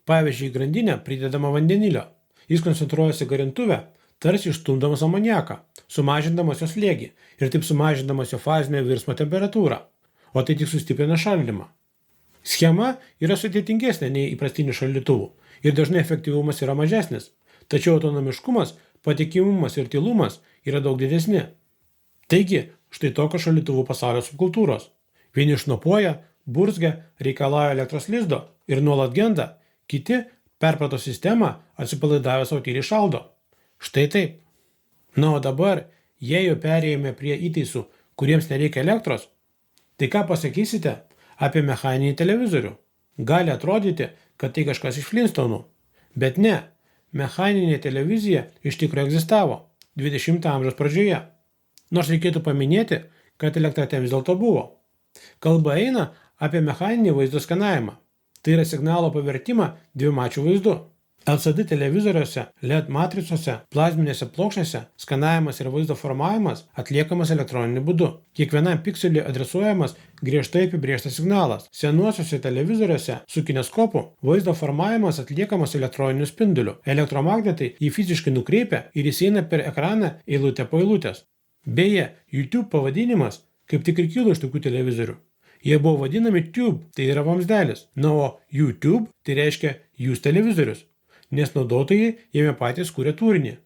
Pavyzdžiui, į grandinę pridedama vandenilio. Jis koncentruojasi garintuvę, tarsi išstumdamas amoniaką, sumažindamas jo slėgį ir taip sumažindamas jo fazinę virsmo temperatūrą, o tai tik sustiprina šaldymą. Schema yra sudėtingesnė nei įprastinių šaldytuvų ir dažnai efektyvumas yra mažesnis, tačiau autonomiškumas, patikimumas ir tylumas yra daug didesni. Taigi, štai tokios šaldytuvų pasaulio subkultūros. Vieni šnopuoja, burzgia, reikalauja elektros lizdo ir nuolat genda, kiti perprato sistemą, atsipalaidavę savo tyliai šaldo. Štai taip. Na, o dabar, jei jau perėjome prie įtaisų, kuriems nereikia elektros, tai ką pasakysite apie mechaninį televizorių? Gali atrodyti, kad tai kažkas iš Flintstone'ų. Bet ne, mechaninė televizija iš tikrųjų egzistavo 20 amžiaus pradžioje. Nors reikėtų paminėti, kad elektra ten vis dėlto buvo. Kalba eina apie mechaninį vaizdo skanavimą. Tai yra signalo pavertimą dvimačiu vaizdu. LCD televizoriuose, LED matricose, plazminėse plokštėse skanavimas ir vaizdo formavimas atliekamas elektroniniu būdu. Kiekvienam pikseliui adresuojamas griežtai apibrėžtas signalas. Senuosiuose televizoriuose su kineskopu vaizdo formavimas atliekamas elektroniniu spinduliu. Elektromagnetai jį fiziškai nukreipia ir jis eina per ekraną eilutę po eilutės. Beje, YouTube pavadinimas kaip tik ir kilo iš tokių televizorių. Jie buvo vadinami Tube, tai yra vamzdelis. Na, o YouTube tai reiškia Jūs televizorius, nes naudotojai jame patys kūrė turinį.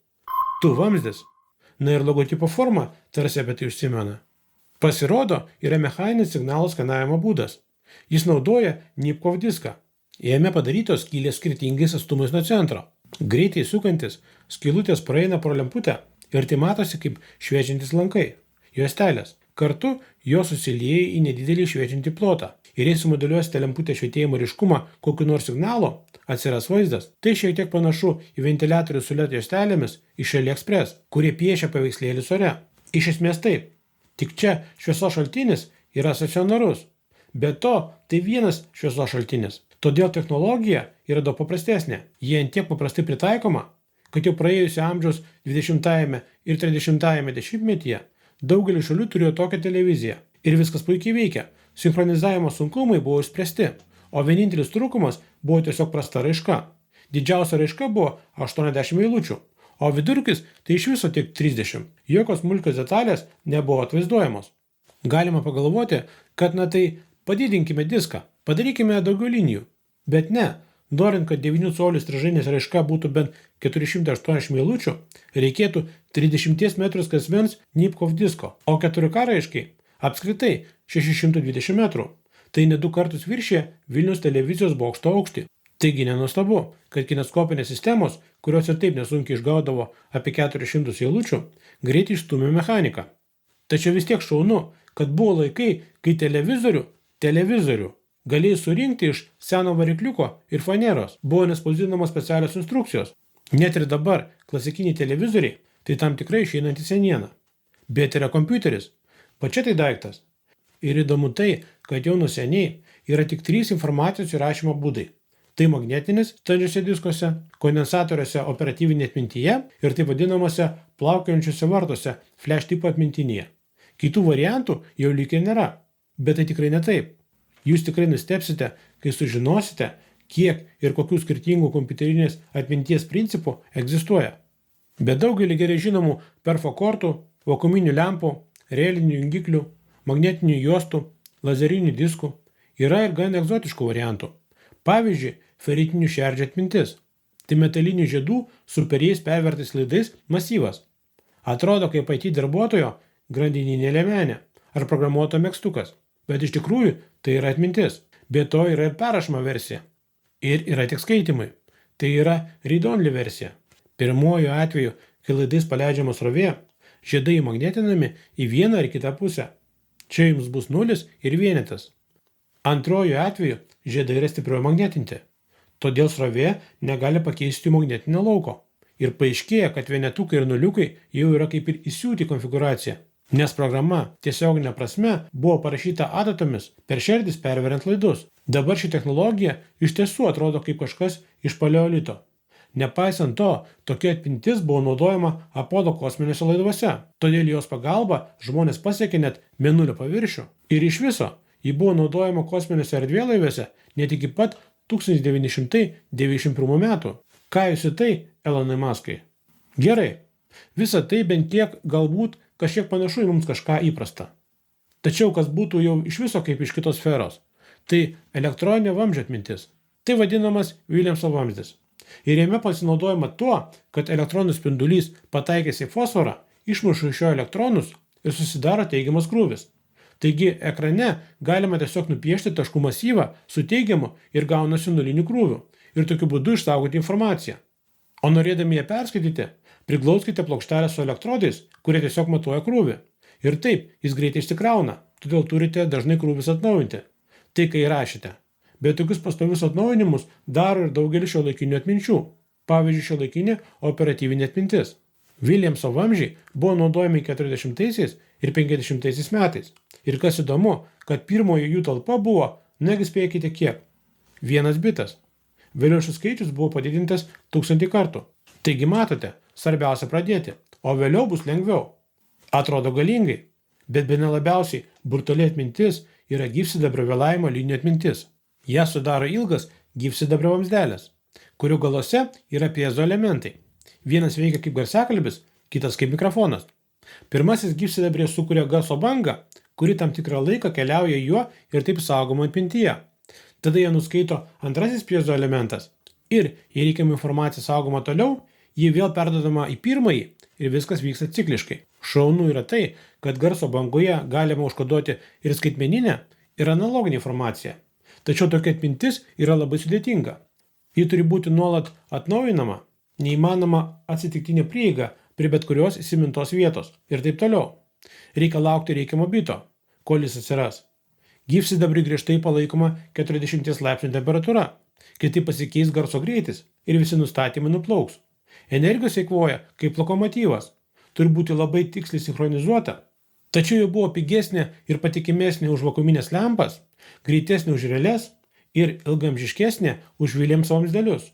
Tu vamzdis. Na ir logotipo forma tarsi apie tai užsimena. Pasirodo, yra mechaninis signalų skanavimo būdas. Jis naudoja Nipkow diską. Jame padarytos skylės skirtingais atstumais nuo centro. Greitai sukantis, skylutės praeina pro lemputę ir tai matosi kaip šviečiantis lankai, juostelės. Kartu jos susilieja į nedidelį šviečiantį plotą. Ir jei sumodeliuosite lemputę švietėjimo ryškumą kokiu nors signalu, atsiras vaizdas. Tai šiek tiek panašu į ventiliatorių su LED juostelėmis iš AliExpress, kurie piešia paveikslėlius ore. Iš esmės taip. Tik čia šviesos šaltinis yra stacionarus. Be to, tai vienas šviesos šaltinis. Todėl technologija yra daug paprastesnė. Jie ant tiek paprastai pritaikoma, kad jau praėjusio amžiaus 20-ame ir 30-ame dešimtmetyje daugelis šalių turėjo tokią televiziją. Ir viskas puikiai veikia. Sinchronizavimo sunkumai buvo išspręsti, o vienintelis trūkumas buvo tiesiog prasta raiška. Didžiausia raiška buvo 80 eilučių, o vidurkis tai iš viso tik 30. Jokios smulkios detalės nebuvo atvaizduojamos. Galima pagalvoti, kad tai padidinkime diską, padarykime daugiau linijų. Bet ne, norint, kad 9 colių stražainės raiška būtų bent 480 eilučių, reikėtų 30 metrų skersmens Nipkow disko, o 4K raiškai apskritai 620 metrų. Tai ne 2 kartus viršė Vilniaus televizijos bokšto aukštį. Taigi nenuostabu, kad kineskopinės sistemos, kurios ir taip nesunkiai išgaudavo apie 400 eilučių, greitai išstūmė mechaniką. Tačiau vis tiek šaunu, kad buvo laikai, kai televizorių galėjai surinkti iš seno varikliuko ir faneros, buvo nespausdinamos specialios instrukcijos. Net ir dabar klasikiniai televizoriai tai tam tikrai išeinanti seniena. Bet yra kompiuteris. Pačia tai daiktas. Ir įdomu tai, kad jau nuo seniai yra tik 3 informacijos įrašymo būdai. Tai magnetinis standžiuose diskuose, kondensatoriuose operatyvinėje atmintyje ir taip vadinamuose plaukiojančiuose vartuose flash tipo atmintinėje. Kitų variantų jau lyg ir nėra, bet tai tikrai ne taip. Jūs tikrai nustebsite, kai sužinosite, kiek ir kokių skirtingų kompiuterinės atminties principų egzistuoja. Be daugelį gerai žinomų perfokortų, vakuuminių lempų, rėlinių jungiklių, magnetinių juostų, lazerinių diskų yra ir gan egzotiškų variantų. Pavyzdžiui, feritinių šerdžių atmintis. Tai metalinių žiedų su perėjais pervertais laidais masyvas. Atrodo kaip IT darbuotojo grandininė liemenė ar programuoto megztukas, bet iš tikrųjų tai yra atmintis. Be to yra ir perrašoma versija. Ir yra tik skaitimai. Tai yra read-only versija. Pirmuoju atveju, kai laidais paleidžiama srovė, žiedai magnetinami į vieną ar kitą pusę. Čia jums bus nulis ir vienetas. Antroju atveju žiedai yra stipriau magnetinti. Todėl srovė negali pakeisti jų magnetinio lauko. Ir paaiškėja, kad vienetukai ir nuliukai jau yra kaip ir įsiūti konfigūracija. Nes programa tiesioginė prasme buvo parašyta adatomis per šerdis perveriant laidus. Dabar ši technologija iš tiesų atrodo kaip kažkas iš paleolito. Nepaisant to, tokia atmintis buvo naudojama Apollo kosminiuose laiduose. Todėl jos pagalba žmonės pasiekė net Mėnulio paviršių. Ir iš viso, ji buvo naudojama kosminiuose erdvėlaiviuose net iki pat 1991 metų. Ką jūs į tai, Elonai Muskai? Gerai, visa tai bent kiek galbūt kažkiek panašu į mums kažką įprasta. Tačiau kas būtų jau iš viso kaip iš kitos sferos, tai elektroninė vamzdžio atmintis. Tai vadinamas Williamso vamzdis. Ir jame pasinaudojama tuo, kad elektronų spindulys pataikęs į fosforą, išmuša iš jo elektronus ir susidaro teigiamas krūvis. Taigi ekrane galima tiesiog nupiešti taškų masyvą su teigiamu ir gaunasi nuliniu krūviu ir tokiu būdu išsaugoti informaciją. O norėdami ją perskaityti, priglauskite plokštelę su elektrodais, kurie tiesiog matuoja krūvį. Ir taip, jis greitai išsikrauna, todėl turite dažnai krūvis atnaujinti. Tai kai rašėte. Bet tokius pastovius atnaujinimus daro ir daugelis šiuolaikinių atminčių. Pavyzdžiui, šiuolaikinė operatyvinė atmintis. Williamso vamzdžiai buvo naudojami 40 ir 50 metais. Ir kas įdomu, kad pirmojo jų talpa buvo, negi spėkite kiek? 1 bitas. Vėliau šis skaičius buvo padidintas 1000 kartų. Taigi matote, svarbiausia pradėti, o vėliau bus lengviau. Atrodo galingai, bet bene labiausiai brutali atmintis yra gyvsidabrio vėlavimo linijų atmintis. Ją sudaro ilgas gyvsidabrio vamzdelis, kurių galuose yra piezo elementai. Vienas veikia kaip garsiakalbis, kitas kaip mikrofonas. Pirmasis gyvsidabrė sukuria garso bangą, kuri tam tikrą laiką keliauja juo ir taip saugoma atmintyje. Tada ją nuskaito antrasis piezo elementas ir, jei reikiamą informaciją saugoma toliau, ji vėl perdodama į pirmąjį ir viskas vyksta cikliškai. Šaunu yra tai, kad garso bangoje galima užkoduoti ir skaitmeninę, ir analoginę informaciją. Tačiau tokia atmintis yra labai sudėtinga. Ji turi būti nuolat atnaujinama, neįmanoma atsitiktinė prieiga prie bet kurios įsimintos vietos ir taip toliau. Reikia laukti reikiamo bito, kol jis atsiras. Gyvsidabriui griežtai palaikoma 40 laipsnių temperatūra, kitaip pasikeis garso greitis ir visi nustatymai nuplauks. Energijos eikvoja kaip lokomotyvas, turi būti labai tiksliai sinchronizuota, tačiau jau buvo pigesnė ir patikimesnė už vakuuminės lempas, greitesnė už reles ir ilgaamžiškesnė už Williamso vamzdelius.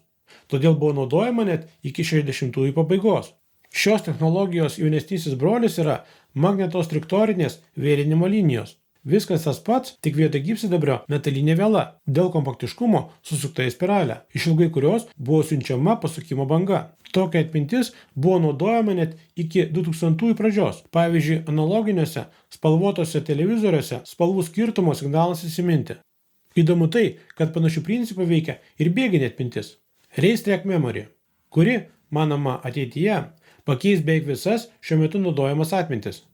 Todėl buvo naudojama net iki 60-ųjų pabaigos. Šios technologijos jaunesnysis brolis yra magnetostriktorinės vėlinimo linijos. Viskas tas pats, tik vietoj gyvsidabrio metalinė viela, dėl kompaktiškumo susukta į spiralę, iš ilgai kurios buvo siunčiama pasukimo banga. Tokia atmintis buvo naudojama net iki 2000-ųjų pradžios. Pavyzdžiui, analoginiuose, spalvotose televizoriuose spalvų skirtumo signalas įsiminti. Įdomu tai, kad panašių principų veikia ir bėginė atmintis. Race Track Memory, kuri, manoma, ateityje pakeis beveik visas šiuo metu naudojamas atmintis.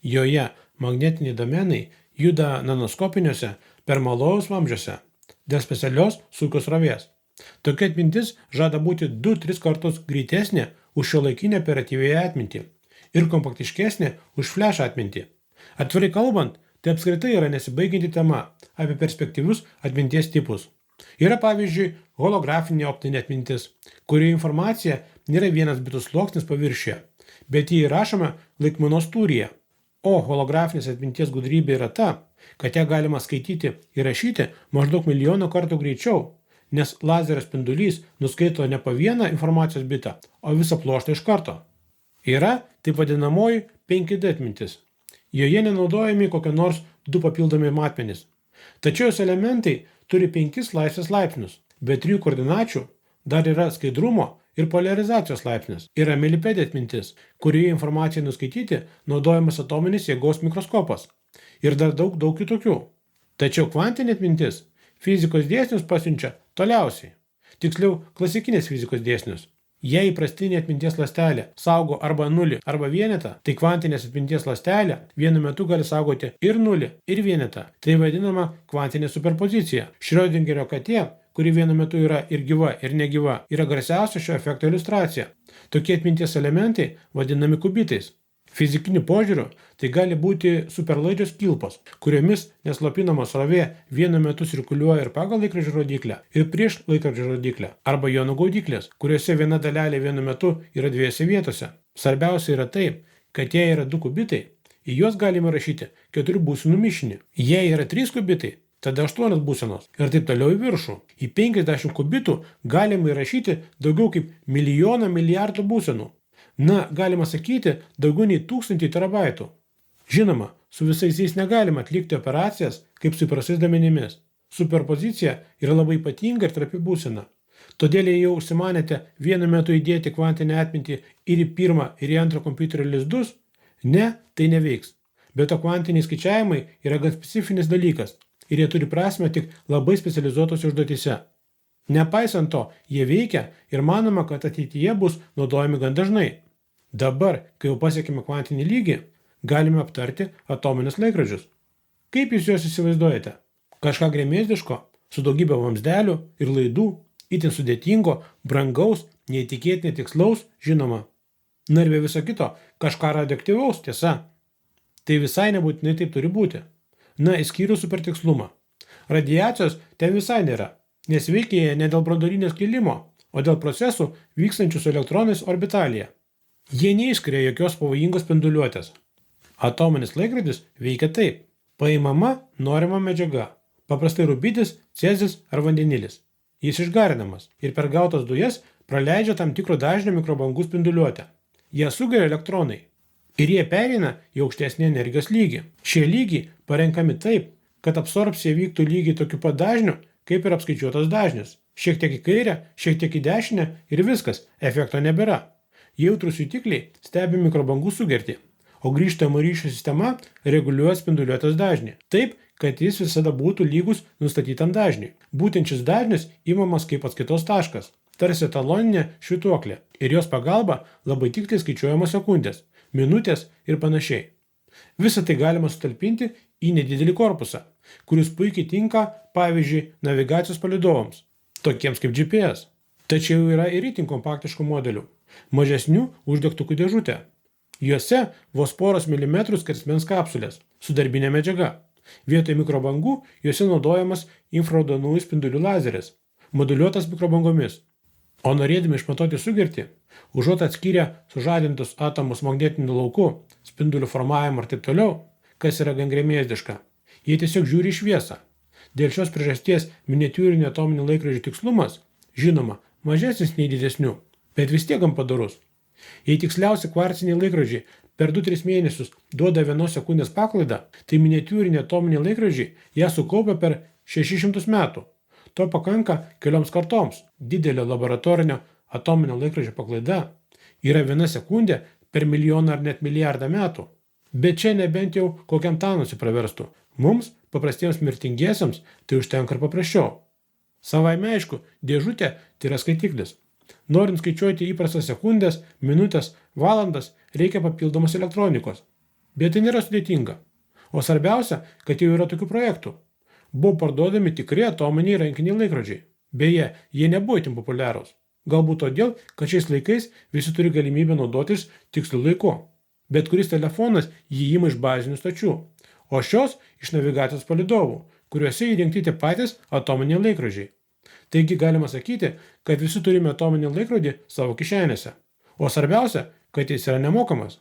Joje magnetiniai domenai juda nanoskopiniuose per malojaus vamzdžiuose dėl specialios sūkio srovės. Tokia atmintis žada būti 2-3 kartus greitesnė už šiuolaikinę operatyviąją atmintį ir kompaktiškesnė už flash atmintį. Atvirai kalbant, tai apskritai yra nesibaigianti tema apie perspektyvius atminties tipus. Yra pavyzdžiui holografinė optinė atmintis, kurioje informacija nėra vienas bitų sluoksnis paviršiuje, bet jį įrašome laikmenos tūryje. O holografinės atminties gudrybė yra ta, kad ją galima skaityti ir rašyti maždaug milijoną kartų greičiau, nes lazerio spindulys nuskaito ne po vieną informacijos bitą, o visą pluoštą iš karto. Yra taip vadinamoji 5D atmintis. Joje nenaudojami kokie nors 2 papildomi matmenys. Tačiau jos elementai turi 5 laisvės laipsnius, be 3 koordinačių dar yra skaidrumo ir poliarizacijos laipsnis. Yra milipedė atmintis, kurioje informacijai nuskaityti naudojamas atominis jėgos mikroskopas. Ir dar daug kitokių. Tačiau kvantinė atmintis fizikos dėsnius pasiunčia toliausiai. Tiksliau, klasikinės fizikos dėsnius. Jei įprastinė atminties ląstelė saugo arba nulį, arba vienetą, tai kvantinės atminties ląstelė vienu metu gali saugoti ir nulį, ir vienetą. Tai vadinama kvantinė superpozicija. Šriodengerio katė, kuri vienu metu yra ir gyva, ir negyva, yra garsiausia šio efekto iliustracija. Tokie atminties elementai vadinami kubitais. Fizikiniu požiūriu tai gali būti superlaidžios kilpos, kuriomis neslopinama srovė vienu metu cirkuliuoja ir pagal laikrodžio rodyklę, ir prieš laikrodžio rodyklę, arba jonų gaudyklės, kuriuose viena dalelė vienu metu yra 2 vietose. Svarbiausia yra tai, kad jei yra 2 kubitai, į juos galima rašyti 4 būsenų mišinį. Jei yra 3 kubitai, tada 8 būsenos ir taip toliau į viršų. Į 50 kubitų galima įrašyti daugiau kaip milijoną milijardų būsenų. Na, galima sakyti, daugiau nei 1000 terabaitų. Žinoma, su visais jais negalima atlikti operacijas kaip su įprastais duomenimis. Superpozicija yra labai ypatinga ir trapi būsena. Todėl jei jau užsimanėte vienu metu įdėti kvantinę atmintį ir į pirmą, ir į antrą kompiuterio lizdus, ne, tai neveiks. Bet to kvantiniai skaičiavimai yra gan specifinis dalykas ir jie turi prasmę tik labai specializuotose užduotyse. Nepaisant to, jie veikia ir manoma, kad ateityje bus naudojami gan dažnai. Dabar, kai jau pasiekime kvantinį lygį, galime aptarti atominius laikrodžius. Kaip jūs juos įsivaizduojate? Kažką gremėzdiško, su daugybė vamzdelių ir laidų, itin sudėtingo, brangaus, neįtikėtinai tikslaus, žinoma. Na ir be viso kito, kažką radioaktyvaus, tiesa. Tai visai nebūtinai taip turi būti. Na, išskyrus supertikslumą. Radiacijos ten visai nėra, nes veikia jie ne dėl branduolinio skilimo, o dėl procesų vykstančių su elektronais orbitalyje. Jie neišskiria jokios pavojingos spinduliuotės. Atominis laikrodis veikia taip. Paimama norima medžiaga, paprastai rubidis, cezis ar vandenilis. Jis išgarinamas ir per gautas dujas praleidžia tam tikro dažnio mikrobangų spinduliuotę. Jie sugeria elektronai ir jie pereina į aukštesnį energijos lygį. Šie lygiai parenkami taip, kad absorbcija vyktų lygiai tokiu pat dažniu, kaip ir apskaičiuotas dažnis. Šiek tiek į kairę, šiek tiek į dešinę ir viskas, efekto nebėra. Jautrūs jutikliai stebi mikrobangų sugertį, o grįžtamo ryšio sistema reguliuoja spinduliuotės dažnį, taip, kad jis visada būtų lygus nustatytam dažniui. Būtent šis dažnis imamas kaip atskaitos taškas, tarsi etaloninė švytuoklė, ir jos pagalba labai tiksliai skaičiuojamos sekundės, minutės ir panašiai. Visą tai galima sutalpinti į nedidelį korpusą, kuris puikiai tinka, pavyzdžiui, navigacijos palydovams, tokiems kaip GPS. Tačiau yra ir itin kompaktiškų modelių, mažesnių už degtukų dėžutę. Juose vos poros milimetrų skersmens kapsulės su darbinė medžiaga. Vietoj mikrobangų juose naudojamas infraraudonųjų spindulių lazeris, moduliuotas mikrobangomis. O norėdami išmatuoti sugertį, užuot atskyrę sužadintus atomus magnetiniu lauku, spindulių formavimą ir taip toliau, kas yra gan gremėzdiška, jie tiesiog žiūri į šviesą. Dėl šios priežasties miniatiūrinio atominių laikrodžių tikslumas, žinoma, mažesnis nei didesnių, bet vis tiek gan padorus. Jei tiksliausi kvarciniai laikrodžiai per 2-3 mėnesius duoda 1 sekundės paklaidą, tai miniatiūriniai atominiai laikrodžiai ją sukaupia per 600 metų. To pakanka kelioms kartoms. Didelio laboratorinio atominio laikrodžio paklaida yra 1 sekundė per milijoną ar net milijardą metų. Bet čia nebent jau kokiam Thanosui praverstų. Mums, paprastiems mirtingiesiams, tai užtenka ir paprasčiau. Savaime aišku, dėžutė tai yra skaitiklis. Norint skaičiuoti įprastas sekundės, minutės, valandas, reikia papildomos elektronikos. Bet tai nėra sudėtinga. O svarbiausia, kad jau yra tokių projektų. Buvo parduodami tikri atominiai rankiniai laikrodžiai. Beje, jie nebuvo itin populiarūs. Galbūt todėl, kad šiais laikais visi turi galimybę naudotis tiksliu laiku. Bet kuris telefonas jį ima iš bazinių stočių, o šios iš navigacijos palydovų, kuriuose įrengti tie patys atominiai laikrodžiai. Taigi galima sakyti, kad visi turime atominį laikrodį savo kišenėse. O svarbiausia, kad jis yra nemokamas.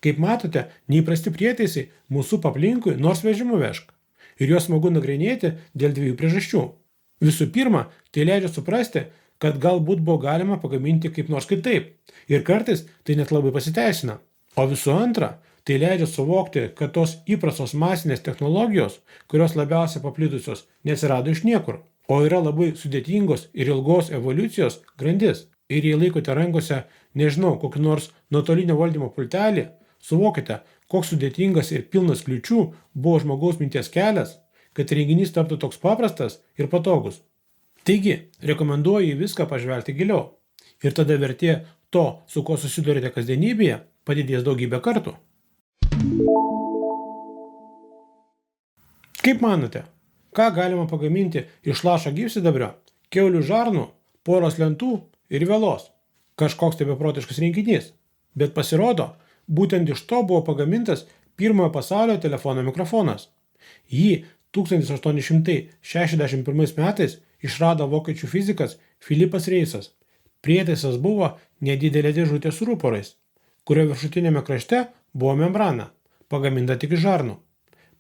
Kaip matote, neįprasti prietaisai mūsų aplinkui nors vežimu vežk. Ir juos smagu nagrinėti dėl 2 priežasčių. Visų pirma, tai leidžia suprasti, kad galbūt buvo galima pagaminti kaip nors kitaip. Ir kartais tai net labai pasiteisina. O visų antra, Tai leidžia suvokti, kad tos įprastos masinės technologijos, kurios labiausiai paplitusios, neatsirado iš niekur, o yra labai sudėtingos ir ilgos evoliucijos grandis. Ir jei laikote rankose, nežinau, kokį nors nuotolinio valdymo pultelį, suvokite, koks sudėtingas ir pilnas kliučių buvo žmogaus minties kelias, kad renginys taptų toks paprastas ir patogus. Taigi, rekomenduoju į viską pažvelgti giliau. Ir tada vertė to, su kuo susidurite kasdienybėje, padidės daugybę kartų. Kaip manote, ką galima pagaminti iš lašo gyvsidabrio, kiaulių žarnų, poros lentų ir vielos? Kažkoks tai beprotiškas rinkinys. Bet pasirodo, būtent iš to buvo pagamintas pirmojo pasaulio telefono mikrofonas. Jį 1861 metais išrado vokiečių fizikas Filipas Reisas. Prietaisas buvo nedidelė dėžutė su ruporais, kurio viršutinėme krašte buvo membrana, pagaminta tik iš žarnų.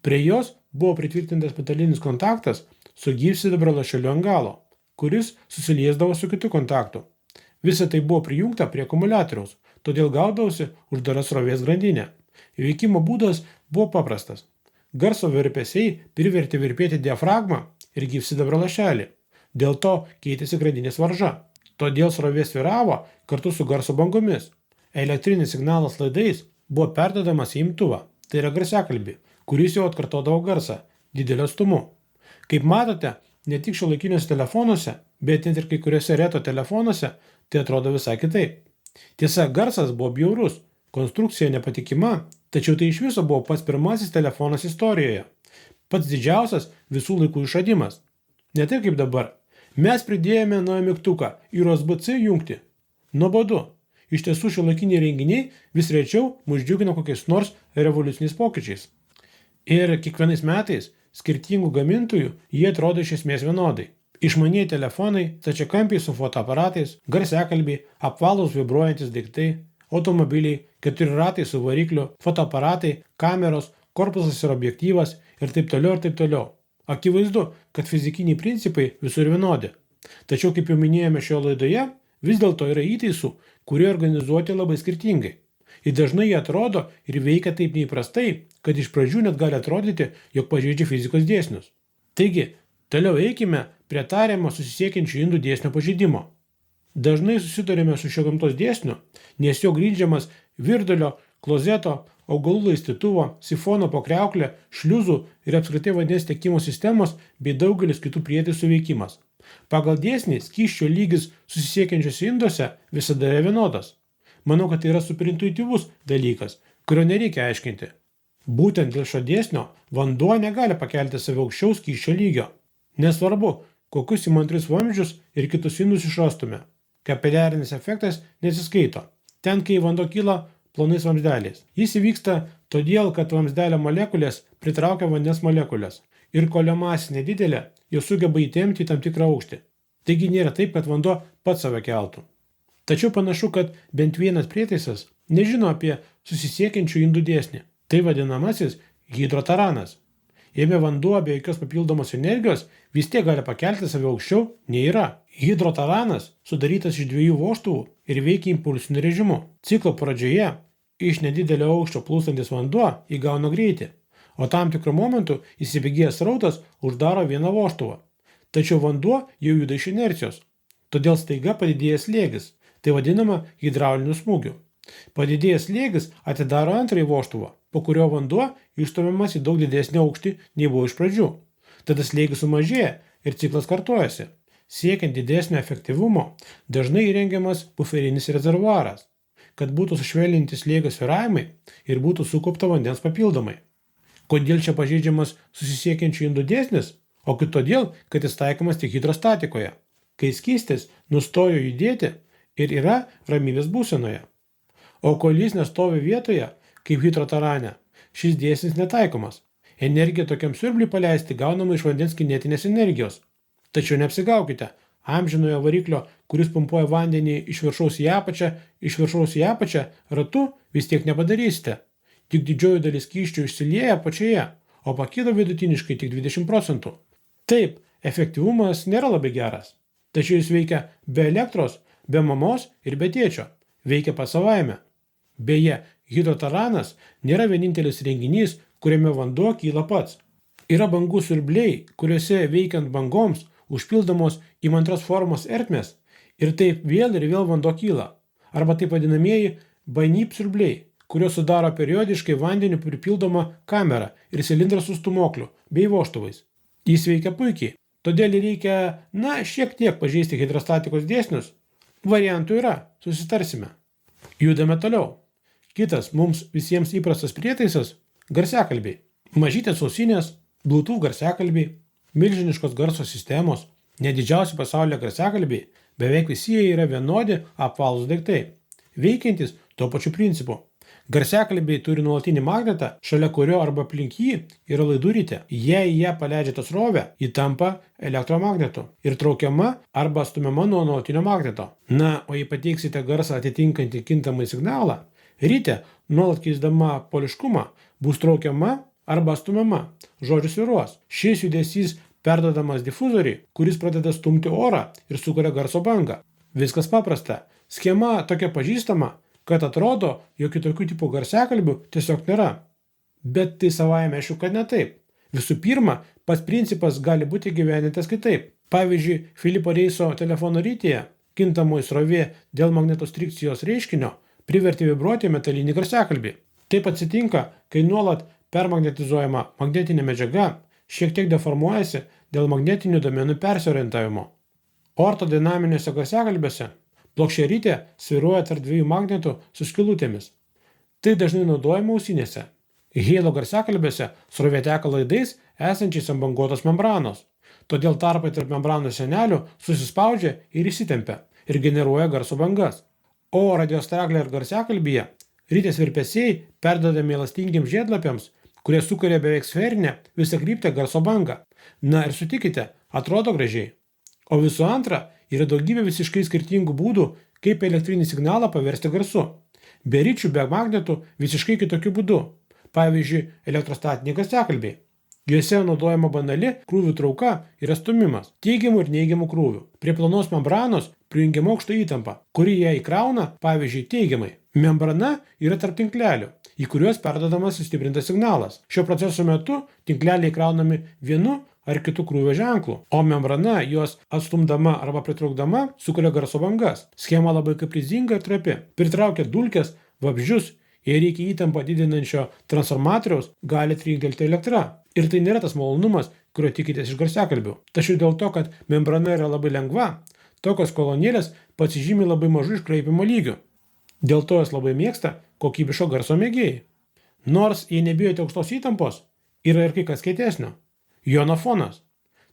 Prie jos buvo pritvirtintas metalinis kontaktas su gyvsidabrio lašeliu ant galo, kuris susiliesdavo su kitu kontaktu. Visa tai buvo prijungta prie akumuliatoriaus, todėl gaudavosi uždara srovės grandinė. Veikimo būdas buvo paprastas. Garso virpesiai privertė virpėti diafragmą ir gyvsidabrio lašelį. Dėl to keitėsi grandinės varža. Todėl srovė svyravo kartu su garso bangomis. Elektrinis signalas laidais buvo perduodamas į imtuvą, tai yra garsiakalbį, kuris jau atkartodavo garsą dideliu atstumu. Kaip matote, ne tik šiuolaikiniuose telefonuose, bet net ir kai kuriuose reto telefonuose tai atrodo visai kitaip. Tiesa, garsas buvo bjaurus, konstrukcija nepatikima, tačiau tai iš viso buvo pats pirmasis telefonas istorijoje. Pats didžiausias visų laikų išradimas. Ne taip kaip dabar. Mes pridėjome naują mygtuką į USB-C jungtį. Nuobodu. Iš tiesų šiuolaikiniai renginiai vis rečiau mus džiugina kokiais nors revoliuciniais pokyčiais. Ir kiekvienais metais skirtingų gamintojų jie atrodo iš esmės vienodai. Išmanieji telefonai, stačiakampiai su fotoaparatais, garsiakalbiai, apvalūs vibruojantis daiktai, automobiliai, 4 ratai su varikliu, fotoaparatai, kameros, korpusas ir objektyvas ir taip toliau ir taip toliau. Akivaizdu, kad fizikiniai principai visur vienodi. Tačiau, kaip jau minėjome šioje laidoje, vis dėlto yra įtaisų, kurie organizuoti labai skirtingai. Ir dažnai jie atrodo ir veikia taip neįprastai, kad iš pradžių net gali atrodyti, jog pažeidžia fizikos dėsnius. Taigi, toliau eikime prie tariamo susisiekiančių indų dėsnio pažeidimo. Dažnai susidurime su šio gamtos dėsniu, nes jo grindžiamas virdulio, klozeto, augalų laistytuvo, sifono po kriauklę, šliuzų ir apskritai vandens tiekimo sistemos bei daugelis kitų prietaisų veikimas. Pagal dėsnį skysčio lygis susisiekiančiuose induose visada yra vienodas. Manau, kad tai yra superintuityvus dalykas, kurio nereikia aiškinti. Būtent dėl šio dėsnio vanduo negali pakelti save aukščiau skysčio lygio. Nesvarbu, kokius įmantrius vamzdžius ir kitus indus išrastume. Kapiliarinis efektas nesiskaito. Ten, kai vanduo kyla plonais vamzdeliais. Jis įvyksta todėl, kad vamzdelio molekulės pritraukia vandens molekulės. Ir kol jo masė nedidelė, jos sugeba įtempti į tam tikrą aukštį. Taigi nėra taip, kad vanduo pats save keltų. Tačiau panašu, kad bent vienas prietaisas nežino apie susisiekiančių indų dėsnį. Tai vadinamasis hidrotaranas. Jame vanduo be jokios papildomos energijos vis tiek gali pakelti save aukščiau nei yra. Hidrotaranas sudarytas iš 2 vožtuvų ir veikia impulsiniu režimu. Ciklo pradžioje iš nedidelio aukščio plūstantis vanduo įgauna greitį, o tam tikrų momentų įsibėgėjęs srautas uždaro vieną vožtuvą. Tačiau vanduo jau juda iš inercijos, todėl staiga padidėjęs slėgis, tai vadinama hidrauliniu smūgiu. Padidėjęs slėgis atidaro antrąjį vožtuvą, po kurio vanduo išstumiamas į daug didesnį aukštį nei buvo iš pradžių. Tada slėgis sumažėja ir ciklas kartojasi. Siekiant didesnio efektyvumo, dažnai įrengiamas buferinis rezervuaras, kad būtų sušvelninti slėgio svyravimai ir būtų sukaupta vandens papildomai. Kodėl čia pažeidžiamas susisiekiančių indų dėsnis? Ogi todėl, kad jis taikomas tik hidrostatikoje, kai skystis nustojo judėti ir yra ramybės būsenoje. O kol jis nestovi vietoje, kaip hidrotarane, šis dėsnis netaikomas. Energija tokiam siurbliui paleisti gaunama iš vandens kinetinės energijos. Tačiau neapsigaukite, amžinojo variklio, kuris pumpuoja vandenį iš viršaus į apačią, ratu vis tiek nepadarysite. Tik didžioji dalis skysčių išsilieja apačioje, o pakyla vidutiniškai tik 20%. Taip, efektyvumas nėra labai geras. Tačiau jis veikia be elektros, be mamos ir be tėčio. Veikia pats savaime. Beje, hidrotaranas nėra vienintelis renginys, kuriame vanduo kyla pats. Yra bangų siurbliai, kuriuose veikiant bangoms užpildomos įmantros formos ertmės ir taip vėl ir vėl vanduo kyla. Arba taip vadinamieji banyp siurbliai, kurios sudaro periodiškai vandeniu pripildomą kamerą ir cilindrą su stūmokliu bei vožtuvais. Jis veikia puikiai, todėl reikia, šiek tiek pažeisti hidrostatikos dėsnius. Variantų yra, susitarsime. Judame toliau. Kitas mums visiems įprastas prietaisas – garsiakalbiai. Mažytės ausinės, Bluetooth garsiakalbiai, milžiniškos garso sistemos, net didžiausi pasaulyje garsiakalbiai, beveik visi jie yra vienodi apvalūs daiktai, veikiantys tuo pačiu principu. Garsiakalbiai turi nuolatinį magnetą, šalia kurio arba aplink jį yra laidurytė. Jei ją paleidžiate srovę, ji tampa elektromagnetu ir traukiama arba stumiama nuo nuolatinio magneto. O jei pateiksite garsą atitinkantį kintamąjį signalą, ritė, nuolat keisdama poliškumą, bus traukiama arba stumiama. Žodžius svyruos. Šis judesys perduodamas difuzoriui, kuris pradeda stumti orą ir sukuria garso bangą. Viskas paprasta. Schema tokia pažįstama, kad atrodo, jog kitokių tipų garsiakalbių tiesiog nėra. Bet tai savaime aišku, kad ne taip. Visų pirma, pats principas gali būti įgyvendintas kitaip. Pavyzdžiui, Filipo Reiso telefono rytyje kintamoji srovė dėl magnetostrikcijos reiškinio privertė vibruoti metalinį garsiakalbį. Taip atsitinka, kai nuolat permagnetizuojama magnetinė medžiaga šiek tiek deformuojasi dėl magnetinių domenų persiorientavimo. Ortodinaminiuose garsiakalbiuose plokščiarytė svyruoja tarp dviejų magnetų su skylutėmis. Tai dažnai naudojama ausinėse. Halo garsiakalbiuose srovė teka laidais esančiais ant banguotos membranos. Todėl tarpai tarp membranų sienelių susispaudžia ir įsitempia ir generuoja garso bangas. O radiostraglė ir garsiakalbyje rytės virpesiai perduodami elastingiems žiedlapiams, kurie sukuria beveik sferinę visakryptę garso bangą. Ir sutikite, atrodo gražiai. O visų antra, yra daugybė visiškai skirtingų būdų, kaip elektrinį signalą paversti garsu. Be ryčių, be magnetų visiškai kitokiu būdu. Pavyzdžiui, elektrostatiniai garsiakalbiai. Juose naudojama banali krūvių trauka yra stumimas, teigiamų ir neigiamų krūvių. Prie plonos membranos prijungiama aukšta įtampa, kuri ją įkrauna, pavyzdžiui, teigiamai. Membrana yra tarp tinklelių, į kuriuos perduodamas sustiprintas signalas. Šio proceso metu tinkleliai įkraunami vienu ar kitų krūvio ženklų, o membrana juos atstumdama arba pritraukdama sukuria garso bangas. Schema labai kaprizinga ir trapi. Pritraukia dulkes, vabzdžius, jei reikia įtampą didinančio transformatoriaus, gali trinktelti elektra. Ir tai nėra tas malonumas, kurio tikitės iš garsiakalbių. Tačiau dėl to, kad membrana yra labai lengva, tokios kolonėlės pasižymi labai mažu iškraipimo lygiu. Dėl to jas labai mėgsta kokybiško garso mėgėjai. Nors, jei nebijote aukštos įtampos, yra ir kai kas kietesnio. Jonofonas.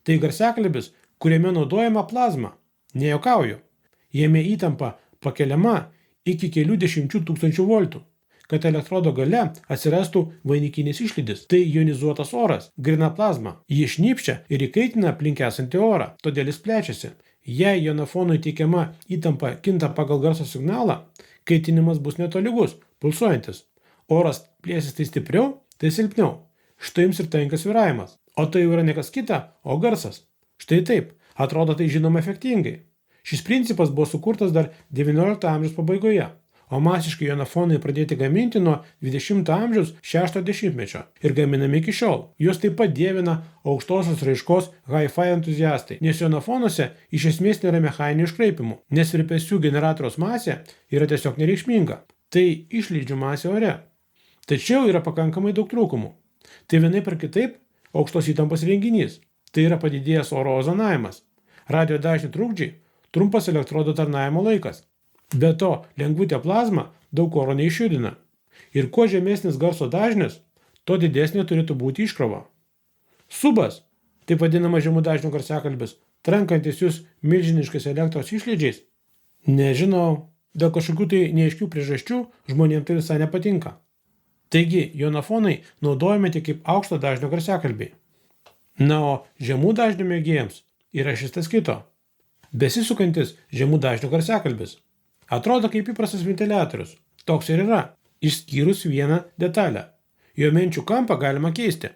Tai garsiakalbis, kuriame naudojama plazma. Nejuokauju. Jame įtampa pakeliama iki kelių 10 000 voltų, kad elektrodo gale atsirastų vainikinis išlydis. Tai ionizuotas oras, grina plazma. Ji šnypščia ir įkaitina aplink esantį orą, todėl jis plečiasi. Jei jonofonui teikiama įtampa kinta pagal garso signalą, kaitinimas bus netolygus, pulsuojantis. Oras plėsis tai stipriau, tai silpniau. Štai jums ir tenka svyravimas. O tai yra ne kas kita, o garsas. Štai taip, atrodo tai žinoma efektingai. Šis principas buvo sukurtas dar XIX amžiaus pabaigoje, o masiškai jonofonai pradėti gaminti nuo XX amžiaus 60-mečio ir gaminami iki šiol. Juos taip pat dievina aukštosios raiškos hi-fi entuziastai, nes jonofonuose iš esmės nėra mechaninių iškraipimų, nes virpesių generatoriaus masė yra tiesiog nereikšminga. Tai išlydžių masė ore. Tačiau yra pakankamai daug trūkumų. Tai vienaip ar kitaip aukštos įtampos renginys. Tai yra padidėjęs oro ozonavimas. Radio dažnių trukdžiai, trumpas elektrodų tarnavimo laikas. Be to, lengvutė plazma daug oro neišjudina. Ir kuo žemesnis garso dažnis, tuo didesnė turėtų būti iškrova. Subas, taip vadinama žemų dažnių garsiakalbis, trankantis jūs milžiniškais elektros išlydžiais. Nežinau, dėl kažkokių tai neaiškių priežasčių žmonėms tai visai nepatinka. Taigi, jonofonai naudojami tik kaip aukšto dažnio garsiakalbiai. O žemų dažnių mėgėjams yra šis tas kito. Besisukantis žemų dažnių garsiakalbis. Atrodo kaip įprastas ventiliatorius. Toks ir yra, išskyrus vieną detalę. Jo menčių kampą galima keisti.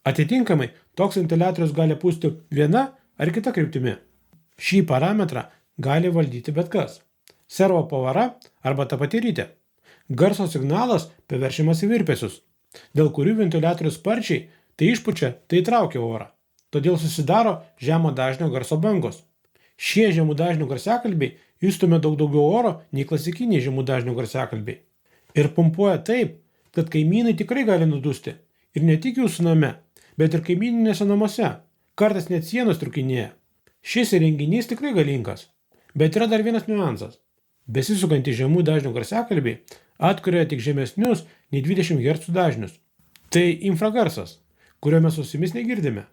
Atitinkamai, toks ventiliatorius gali pūsti viena ar kita kryptimi. Šį parametrą gali valdyti bet kas. Servo pavara arba ta pati rytė. Garso signalas paverčiamas į virpesius, dėl kurių ventiliatorius sparčiai tai išpučia, tai traukia orą. Todėl susidaro žemo dažnio garso bangos. Šie žemų dažnių garsiakalbiai išstumia daug daugiau oro nei klasikiniai žemų dažnių garsiakalbiai. Ir pumpuoja taip, kad kaimynai tikrai gali nudusti. Ir ne tik jūsų name, bet ir kaimyninėse namuose. Kartais net sienos trukinėja. Šis įrenginys tikrai galingas. Bet yra dar vienas niuansas. Besisukantys žemų dažnių garsiakalbiai atkuria tik žemesnius nei 20 Hz dažnius. Tai infragarsas, kurio mes ausimis negirdime.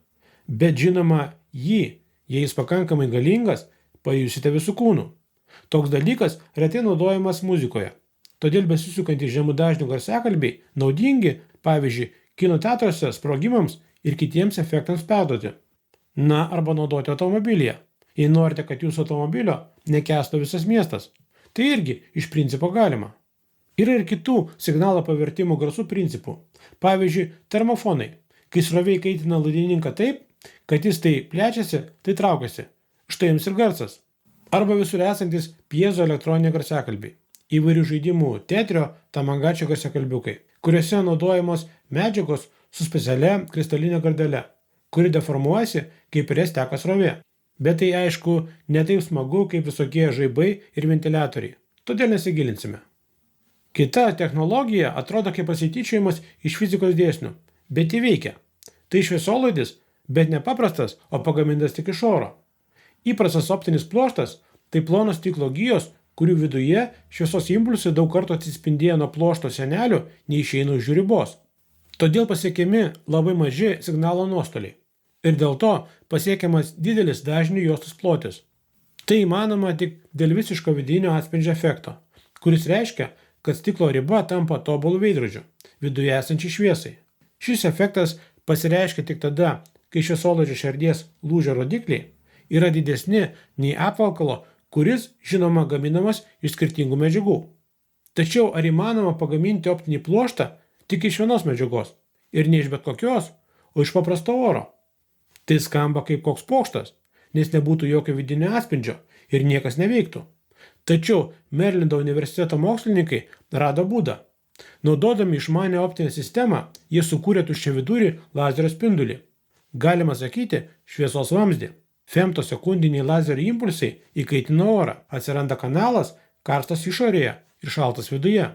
Bet žinoma, jei jis pakankamai galingas, pajusite visų kūnų. Toks dalykas retai naudojamas muzikoje. Todėl besisukantys žemų dažnių garsiakalbiai naudingi, pavyzdžiui, kino teatruose sprogimams ir kitiems efektams perduoti. Na, arba naudoti automobilyje, jei norite, kad jūsų automobilio nekęstų visas miestas. Tai irgi iš principo galima. Yra ir kitų signalo pavertimo garsų principų. Pavyzdžiui, termofonai. Kai srovė kaitina laidininką taip, kad jis tai plečiasi, tai traukiasi. Štai jums ir garsas. Arba visur esantis piezoelektroniniai garsiakalbiai. Įvairių žaidimų tetrio, tamangačio garsiakalbiukai, kuriuose naudojamos medžiagos su specialia kristalinė gardele, kuri deformuojasi, kaip ir jas teka srovė. Bet tai aišku, ne taip smagu, kaip visokie žaibai ir ventiliatoriai. Todėl nesigilinsime. Kita technologija atrodo kaip pasityčiojimas iš fizikos dėsnių, bet jį veikia. Tai šviesolaidis, bet ne paprastas, o pagamintas tik iš oro. Įprastas optinis pluoštas – tai plonos stiklo gijos, kurių viduje šviesos impulsai daug kartų atsispindėję nuo pluošto sienelių neišeina už jų ribos. Todėl pasiekiami labai maži signalo nuostoliai. Ir dėl to pasiekiamas didelis dažnių juostos plotis. Tai įmanoma tik dėl visiško vidinio atspindžio efekto, kuris reiškia, kad stiklo riba tampa tobulų veidrodžiu, viduje esančiai šviesai. Šis efektas pasireiškia tik tada, kai šviesolaidžio šerdies lūžio rodikliai yra didesni nei apvalkalo, kuris, žinoma, gaminamas iš skirtingų medžiagų. Tačiau ar įmanoma pagaminti optinį pluoštą tik iš vienos medžiagos ir ne iš bet kokios, o iš paprasto oro? Tai skamba kaip koks pokštas, nes nebūtų jokio vidinio atspindžio ir niekas neveiktų. Tačiau Merlindo universiteto mokslininkai rado būdą. Naudodami išmanę optinę sistemą, jie sukūrė tuščiavidurį lazerio spindulį. Galima sakyti, šviesos vamzdį. Femtosekundiniai lazerio impulsai įkaitina orą, atsiranda kanalas, karstas išorėje ir šaltas viduje.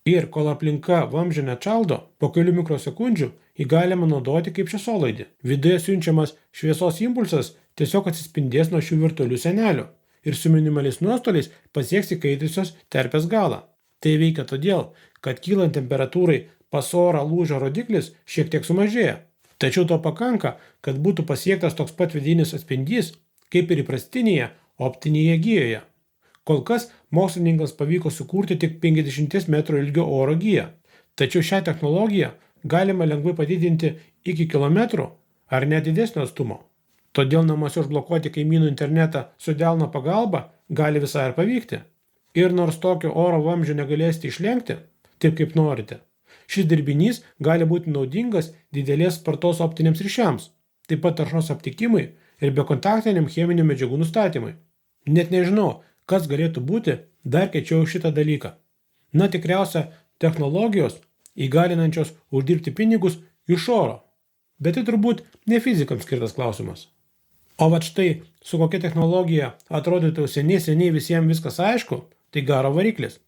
Ir kol aplinka vamzdžio neatšaldo, po kelių mikrosekundžių jį galima naudoti kaip šviesolaidį. Viduje siunčiamas šviesos impulsas tiesiog atsispindės nuo šių virtualių sienelių ir su minimaliais nuostoliais pasieks įkaitusios terpės galą. Tai veikia todėl, kad kylant temperatūrai pas orą lūžio rodiklis šiek tiek sumažėja. Tačiau to pakanka, kad būtų pasiektas toks pat vidinis atspindys, kaip ir įprastinėje optinėje gijoje. Kol kas mokslininkams pavyko sukurti tik 50 metrų ilgio oro giją. Tačiau šią technologiją galima lengvai padidinti iki kilometrų ar net didesnio atstumo. Todėl namuose užblokuoti kaimynų internetą su delno pagalba gali visai ir pavykti. Ir nors tokio oro vamzdžio negalėsite išlenkti, taip kaip norite, šis dirbinys gali būti naudingas didelės spartos optiniams ryšiams, taip pat taršos aptikimui ir bekontaktiniam cheminių medžiagų nustatymui. Net nežinau, kas galėtų būti dar kiečiau šitą dalyką. Na, tikriausia, technologijos įgalinančios uždirbti pinigus iš oro. Bet tai turbūt ne fizikams skirtas klausimas. O vat štai, su kokia technologija atrodytų seniai visiems viskas aišku, tai garo variklis.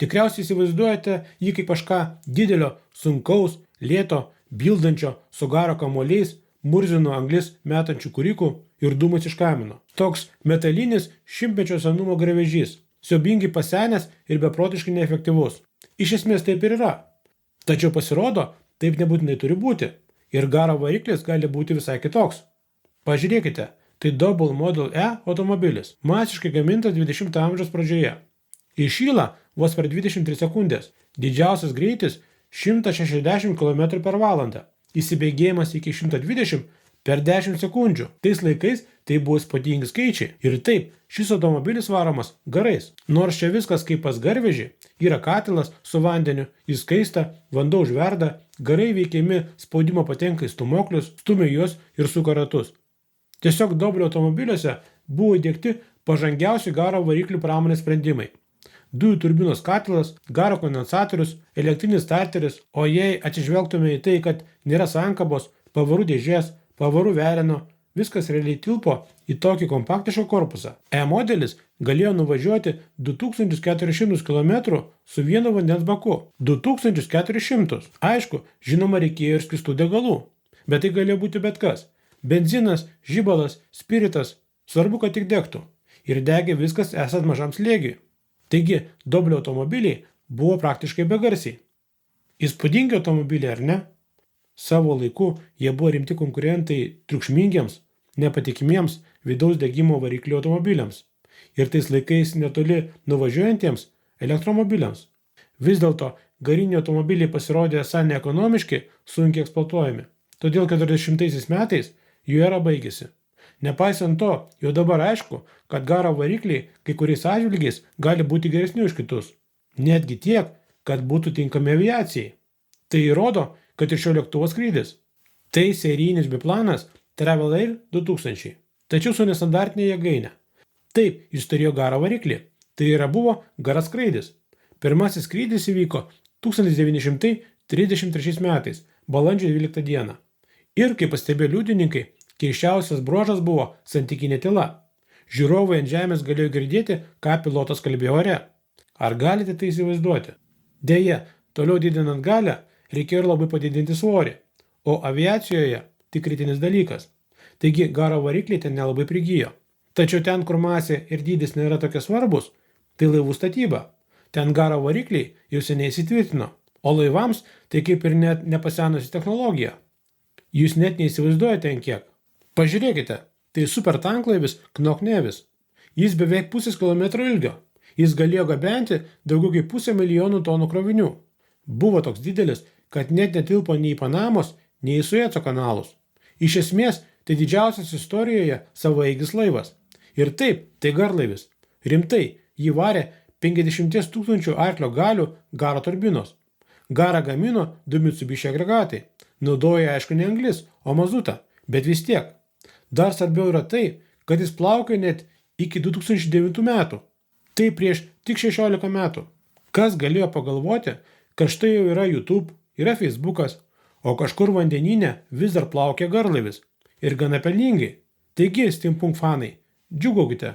Tikriausiai įsivaizduojate jį kaip kažką didelio, sunkaus, lėto, bildančio, su garo kamuoliais, murzino anglis metančių kurikų ir dūmus iš kamino. Toks metalinis šimtmečio senumo garvežys, siaubingai pasenęs ir beprotiškai neefektyvus. Iš esmės taip ir yra. Tačiau pasirodo, taip nebūtinai turi būti. Ir garo variklis gali būti visai kitoks. Pažiūrėkite, tai Double Model E automobilis, masiškai gamintas 20 amžiaus pradžioje. Įšyla vos per 23 sekundės. Didžiausias greitis 160 km/h. Įsibėgėjimas iki 120 per 10 sekundžių. Tais laikais tai buvo įspūdingi skaičiai. Ir taip, šis automobilis varomas garais. Nors čia viskas kaip pas garvežį, yra katilas su vandeniu, jis kaista, vanduo užverda, garai veikiami spaudimo patenka į stūmoklius, stumia juos ir suka ratus. Tiesiog Doblio automobiliuose buvo įdiegti pažangiausi garo variklių pramonės sprendimai. dujų turbinos katilas, garo kondensatorius, elektrinis starteris, o jei atsižvelgtume į tai, kad nėra sankabos, pavarų dėžės, pavarų vereno, viskas realiai tilpo į tokį kompaktišką korpusą. E modelis galėjo nuvažiuoti 2400 km su vienu vandens baku. 2400. Aišku, žinoma, reikėjo ir skystų degalų. Bet tai galėjo būti bet kas. Benzinas, žibalas, spiritas. Svarbu, kad tik degtų. Ir degė viskas esant mažam slėgiui. Taigi, Doblio automobiliai buvo praktiškai begarsiai. Įspūdingi automobiliai, ar ne? Savo laiku jie buvo rimti konkurentai triukšmingiams, nepatikimiems vidaus degimo variklių automobiliams ir tais laikais netoli nuvažiuojantiems elektromobiliams. Vis dėlto gariniai automobiliai pasirodė esą neekonomiški, sunkiai eksploatuojami. Todėl 40 metais jų era baigėsi. Nepaisant to, jau dabar aišku, kad garo varikliai kai kuriais atžvilgiais gali būti geresni už kitus. Netgi tiek, kad būtų tinkami aviacijai. Tai įrodo, kad ir šio lėktuvo skrydis. Tai serijinis biplanas Travel Air 2000, tačiau su nestandartinė jėgainė. Taip, jis turėjo garo variklį, tai yra buvo garas skraidis. Pirmasis skrydis įvyko 1933 metais, balandžio 12 dieną. Ir, kaip pastebėjo liudininkai, keisčiausias bruožas buvo santykinė tyla. Žiūrovai ant žemės galėjo girdėti, ką pilotas kalbėjo ore. Ar galite tai įsivaizduoti? Deja, toliau didinant galią, reikėjo ir labai padidinti svorį, o aviacijoje tik kritinis dalykas. Taigi garo varikliai ten nelabai prigijo. Tačiau ten, kur masė ir dydis nėra tokie svarbus, tai laivų statyba. Ten garo varikliai jau seniai įsitvirtino, o laivams tai kaip ir net nepasenusi technologija. Jūs net neįsivaizduojate ant kiek. Pažiūrėkite, tai super tanklaivis Knoknevis. Jis beveik 0,5 kilometro ilgio. Jis galėjo gabenti daugiau kaip 500 000 tonų krovinių. Buvo toks didelis, kad net netilpo nei į Panamos, nei į Sueco kanalus. Iš esmės, tai didžiausias istorijoje savaeigis laivas. Ir taip, tai garlaivis. Rimtai, jį varė 50 000 arklio galių garo turbinos. Garą gamino 2 Mitsubishi agregatai. Naudoja aišku ne anglis, o mazutą, bet vis tiek. Dar svarbiau yra tai, kad jis plaukė net iki 2009 metų. Tai prieš tik 16 metų. Kas galėjo pagalvoti, kad štai jau yra YouTube, yra Facebookas, o kažkur vandenyne vis dar plaukia garlaivis. Ir gana pelningai. Taigi, steampunk fanai, džiugaukite.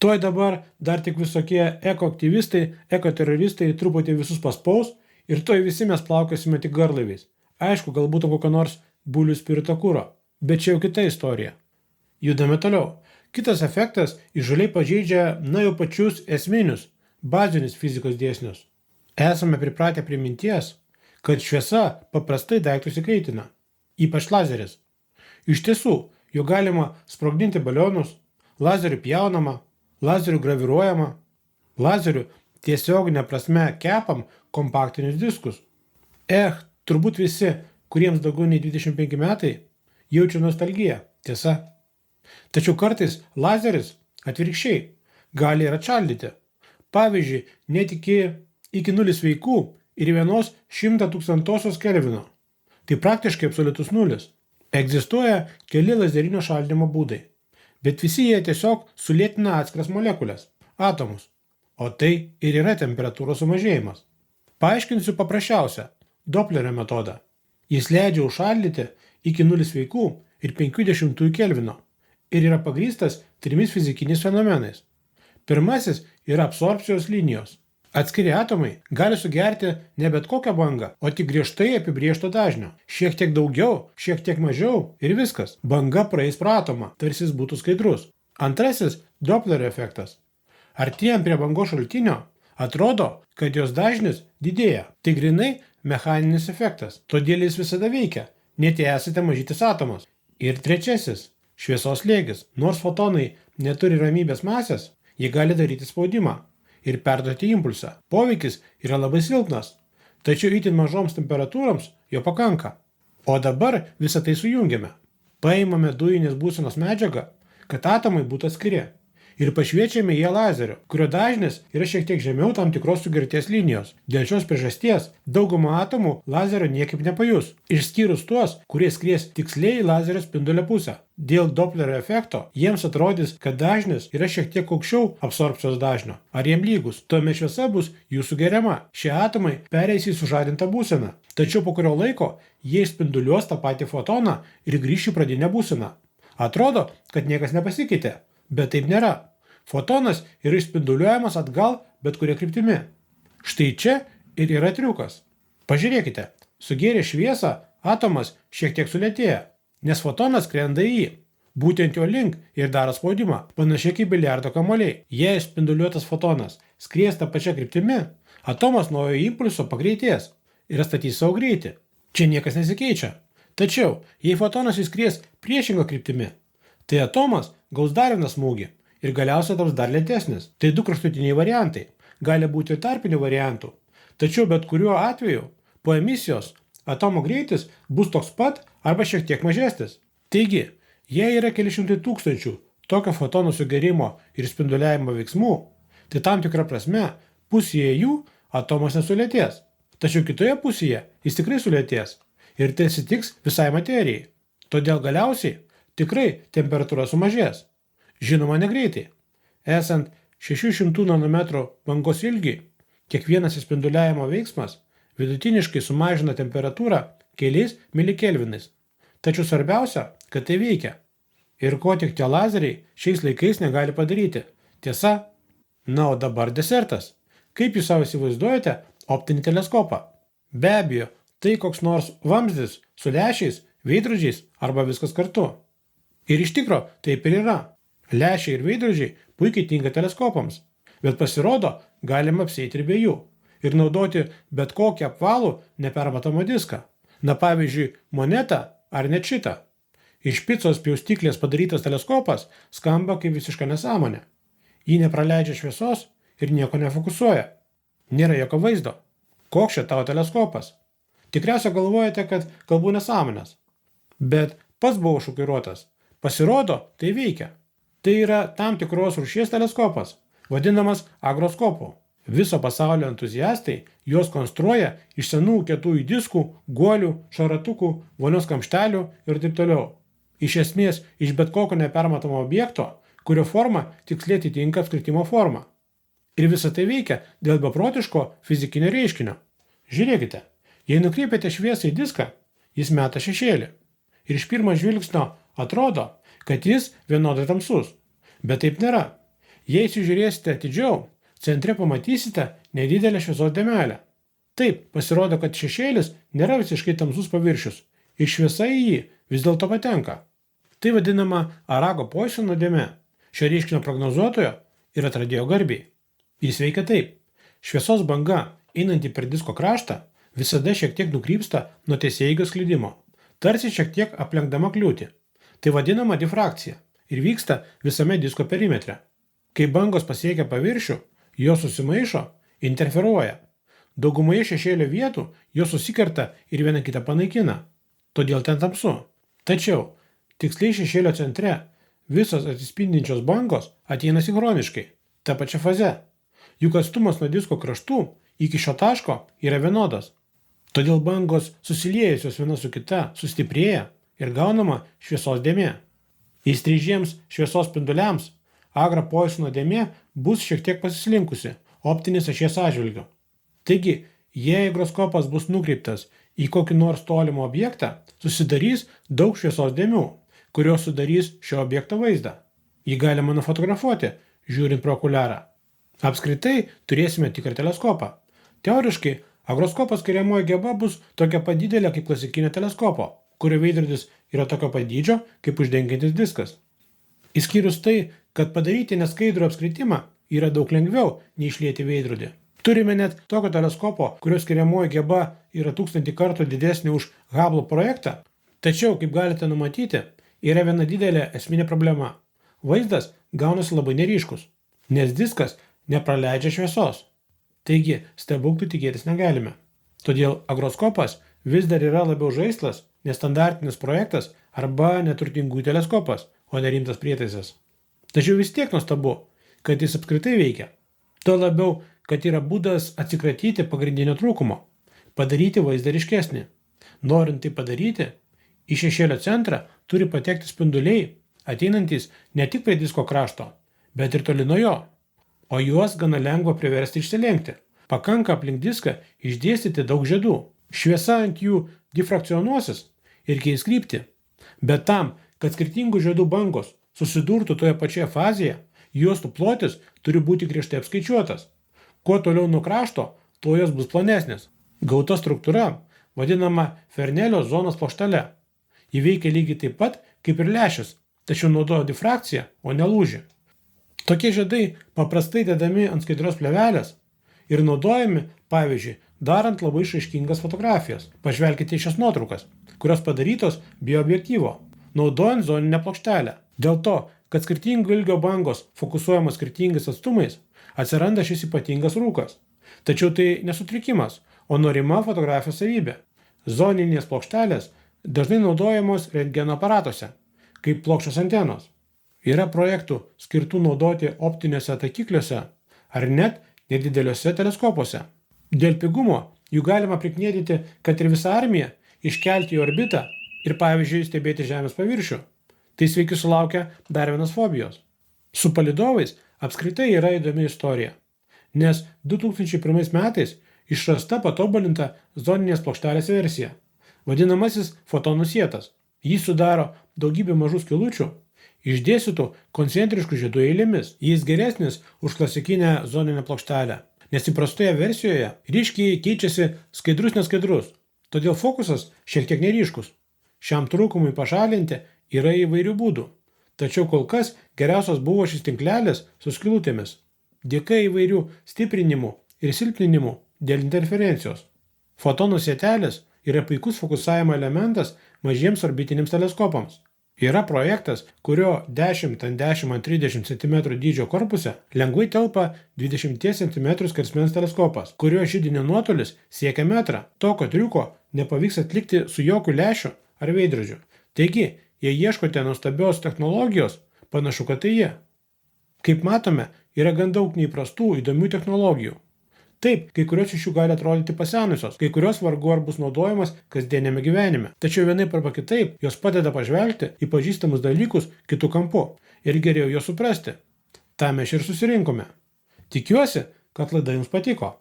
Tuoj dabar dar tik visokie ekoaktyvistai, ekoteroristai truputį visus paspaus ir tuoj visi mes plaukiosime tik garlaiviais. Aišku, galbūt kokio nors bulių spirito kuro, bet čia jau kita istorija. Judame toliau. Kitas efektas įžūliai pažeidžia, jau pačius esminius, bazinius fizikos dėsnius. Esame pripratę prie minties, kad šviesa paprastai daiktus įkaitina, ypač lazeris. Iš tiesų, jo galima sprogdinti balionus, lazerių pjaunama, lazerių graviruojama, lazerių tiesioginė prasme kepam kompaktinius diskus. Turbūt visi, kuriems daugiau nei 25 metai, jaučia nostalgiją, tiesa. Tačiau kartais lazeris atvirkščiai gali ir atšaldyti. Pavyzdžiui, net iki 0 veikų ir 1/100 kelvino. Tai praktiškai absoliutus nulis. Egzistuoja keli lazerinio šaldymo būdai, bet visi jie tiesiog sulėtina atskiras molekulės, atomus. O tai ir yra temperatūros sumažėjimas. Paaiškinsiu paprasčiausią Doplerio metodą. Jis leidžia užšaldyti iki 0 veikų ir 50 kelvino ir yra pagrįstas 3 fizikiniais fenomenais. Pirmasis yra absorbcijos linijos. Atskiri atomai gali sugerti ne bet kokią bangą, o tik griežtai apibrėžto dažnio. Šiek tiek daugiau, šiek tiek mažiau ir viskas. Banga praeis pro atomą, tarsi jis būtų skaidrus. Antrasis – Doplerio efektas. Artėjant prie bangos šaltinio, atrodo, kad jos dažnis didėja. Tai grinai mechaninis efektas, todėl jis visada veikia, net jei esate mažytis atomas. Ir trečiasis – šviesos slėgis. Nors fotonai neturi ramybės masės, jie gali daryti spaudimą ir perduoti impulsą. Poveikis yra labai silpnas, tačiau itin mažoms temperatūroms jo pakanka. O dabar visą tai sujungiame. Paimame dujinės būsenos medžiagą, kad atomai būtų atskiri. ir pašviečiami jie lazeriu, kurio dažnis yra šiek tiek žemiau tam tikros sugerties linijos. Dėl šios priežasties dauguma atomų lazerio niekaip nepajus, išskyrus tuos, kurie skries tiksliai į lazerio spindulio pusę. Dėl Dopplerio efekto jiems atrodys, kad dažnis yra šiek tiek aukščiau absorpcijos dažnio, ar jiem lygus, tuomet šviesa bus jų sugeriama. Šie atomai pereis į sužadintą būseną, tačiau po kurio laiko jie išspinduliuos tą patį fotoną ir grįš į pradinę būseną. Atrodo, kad niekas nepasikeitė, bet taip nėra. Fotonas yra išspinduliuojamas atgal bet kuria kryptimi. Štai čia ir yra triukas. Pažiūrėkite, sugėrė šviesą, atomas šiek tiek sulėtėja, nes fotonas skrenda į jį. Būtent jo link ir daro spaudimą, panašiai kaip biliardo kamuoliai. Jei spinduliuotas fotonas skries tą pačią kryptimi, atomas nuo jo impulso pagreitės ir atstatys savo greitį. Čia niekas nesikeičia. Tačiau, jei fotonas įskries priešingą kryptimi, tai atomas gaus dar vieną smūgį ir galiausiai taps dar lėtesnis. Tai du kraštutiniai variantai. Gali būti ir tarpinių variantų. Tačiau bet kuriuo atveju po emisijos atomo greitis bus toks pat arba šiek tiek mažesnis. Taigi, jei yra keli šimtai tūkstančių tokio fotonų sugerimo ir spinduliavimo veiksmų, tai tam tikra prasme pusėje jų atomas nesulėtės. Tačiau kitoje pusėje jis tikrai sulėtės ir tai atsitiks visai materijai. Todėl galiausiai tikrai temperatūra sumažės. Žinoma, negreitai. Esant 600 nanometrų bangos ilgiui, kiekvienas spinduliavimo veiksmas vidutiniškai sumažina temperatūrą keliais milikelvinais. Tačiau svarbiausia, kad tai veikia. Ir ko tik tie lazeriai šiais laikais negali padaryti. Tiesa? Na, o dabar desertas. Kaip jūs savo įsivaizduojate optinį teleskopą? Be abejo, tai koks nors vamzdis su lęšiais, veidrodžiais arba viskas kartu. Ir iš tikro taip ir yra. Lęšiai ir veidrodžiai puikiai tinka teleskopams, bet pasirodo, galima apsieiti ir be jų ir naudoti bet kokį apvalų nepermatomą diską. Na pavyzdžiui, monetą ar net šitą. Iš picos pjaustyklės padarytas teleskopas skamba kaip visiška nesąmonė. Jį nepraleidžia šviesos ir nieko nefokusuoja. Nėra jokio vaizdo. Koks čia tavo teleskopas? Tikriausiai galvojate, kad kalbu nesąmonės. Bet pats buvau šokiruotas. Pasirodo, tai veikia. Tai yra tam tikros rūšies teleskopas, vadinamas agroskopu. Viso pasaulio entuziastai juos konstruoja iš senų kietųjų diskų, guolių, šaratukų, vonios kamštelių ir taip toliau. Iš esmės, iš bet kokio nepermatomo objekto, kurio forma tiksliai atitinka apskritimo formą. Ir visa tai veikia dėl beprotiško fizikinio reiškinio. Žiūrėkite, jei nukreipiate šviesą į diską, jis meta šešėlį. Ir iš pirmo žvilgsnio atrodo, kad jis vienodai tamsus. Bet taip nėra. Jei įsižiūrėsite atidžiau, centre pamatysite nedidelę šviesos dėmelę. Taip, pasirodo, kad šešėlis nėra visiškai tamsus paviršius ir šviesa į jį vis dėlto patenka. Tai vadinama Arago-Poissono dėme. Šio reiškinio prognozuotojo ir atradėjo garbiai. Jis veikia taip. Šviesos banga, einanti per disko kraštą, visada šiek tiek nukrypsta nuo tiesiaeigio sklidimo, tarsi šiek tiek aplenkdama kliūtį. Tai vadinama difrakcija ir vyksta visame disko perimetre. Kai bangos pasiekia paviršių, jos susimaišo, interferuoja. Daugumoje šešėlio vietų jos susikerta ir viena kitą panaikina. Todėl ten tamsu. Tačiau tiksliai šešėlio centre visos atsispindinčios bangos ateina sinchroniškai, ta pačia faze. Juk atstumas nuo disko kraštų iki šio taško yra vienodas. Todėl bangos susiliejusios viena su kita sustiprėja ir gaunama šviesos dėmė. Įstrižiems šviesos spinduliams Arago-Poissono dėmė bus šiek tiek pasislinkusi optinės ašies atžvilgiu. Taigi, jei agroskopas bus nukreiptas į kokį nors tolimą objektą, susidarys daug šviesos dėmių, kurios sudarys šio objekto vaizdą. Jį galima nufotografuoti, žiūrint pro okuliarą. Apskritai turėsime tikrą teleskopą. Teoriškai, agroskopo skiriamoji geba bus tokia pat didelė kaip klasikinio teleskopo, kurio veidrodis yra tokio pat dydžio kaip uždengiantis diskas. Išskyrus tai, kad padaryti neskaidrų apskritimą yra daug lengviau nei išlieti veidrodį. Turime net tokio teleskopo, kurio skiriamoji geba yra 1000 kartų didesnė už Hubble projektą. Tačiau, kaip galite numatyti, yra viena didelė esminė problema. Vaizdas gaunasi labai neryškus, nes diskas nepraleidžia šviesos. Taigi, stebuklų tikėtis negalime. Todėl agroskopas vis dar yra labiau žaislas, nestandartinis projektas arba neturtingų teleskopas, o ne rimtas prietaisas. Tačiau vis tiek nuostabu, kad jis apskritai veikia. Tuo labiau, kad yra būdas atsikratyti pagrindinio trūkumo – padaryti vaizdą ryškesnį. Norint tai padaryti, į šešėlio centrą turi patekti spinduliai, ateinantys ne tik prie disko krašto, bet ir toli nuo jo, o juos gana lengva priversti išsilenkti. Pakanka aplink diską išdėstyti daug žiedų. Šviesa ant jų difrakcionuosis ir keis kryptį. Bet tam, kad skirtingų žiedų bangos susidurtų toje pačioje fazėje, juostų plotis turi būti griežtai apskaičiuotas. Kuo toliau nuo krašto, tuo jos bus plonesnės. Gauta struktūra vadinama Fernelio zonos plokštele. Ji veikia lygiai taip pat kaip ir lęšis, tačiau naudoja difrakciją, o ne lūžį. Tokie žiedai paprastai dedami ant skaidrios plėvelės ir naudojami, pavyzdžiui, darant labai išraiškingas fotografijas. Pažvelkite į šias nuotraukas, kurios padarytos bioobjektyvo, naudojant zoninę plokštelę. Dėl to, kad skirtingų ilgio bangos fokusuojamos skirtingais atstumais, atsiranda šis ypatingas rūkas. Tačiau tai nesutrikimas, o norima fotografijos savybė. Zoninės plokštelės dažnai naudojamos rentgeno aparatuose, kaip plokščios antenos. Yra projektų skirtų naudoti optiniuose taikikliuose ar net nedideliuose teleskopuose. Dėl pigumo jų galima priknėdyti, kad ir visą armiją iškelti į orbitą ir, pavyzdžiui, stebėti Žemės paviršių. Tai sveiki sulaukia dar vienas fobijos. Su palydovais apskritai yra įdomi istorija, nes 2001 metais išrasta patobulinta zoninės plokštelės versija, vadinamasis fotonų sietas. Jis sudaro daugybę mažų skylučių, išdėstytų koncentriškų žiedų eilėmis. Jis geresnis už klasikinę zoninę plokštelę, nes įprastoje versijoje ryškiai keičiasi skaidrus-neskaidrus, todėl fokusas šiek tiek neryškus. Šiam trūkumui pašalinti yra įvairių būdų, tačiau kol kas geriausias buvo šis tinklelis su skylutėmis, dėka įvairių stiprinimų ir silpninimų dėl interferencijos. Fotonų sietelis yra puikus fokusavimo elementas mažiems orbitiniams teleskopams. Yra projektas, kurio 10x10x30 cm dydžio korpuse lengvai telpa 20 cm skersmens teleskopas, kurio židinio nuotolis siekia metrą. Tokio triuko nepavyks atlikti su jokiu lęšiu ar veidrodžiu. Taigi, jei ieškote nuostabios technologijos, panašu, kad tai jie. Kaip matome, yra gan daug neįprastų įdomių technologijų. Taip, kai kurios iš jų gali atrodyti pasenusios, kai kurios vargu ar bus naudojamas kasdienėme gyvenime. Tačiau vienaip arba kitaip jos padeda pažvelgti į pažįstamus dalykus kitų kampu ir geriau juos suprasti. Tam mes ir susirinkome. Tikiuosi, kad laida jums patiko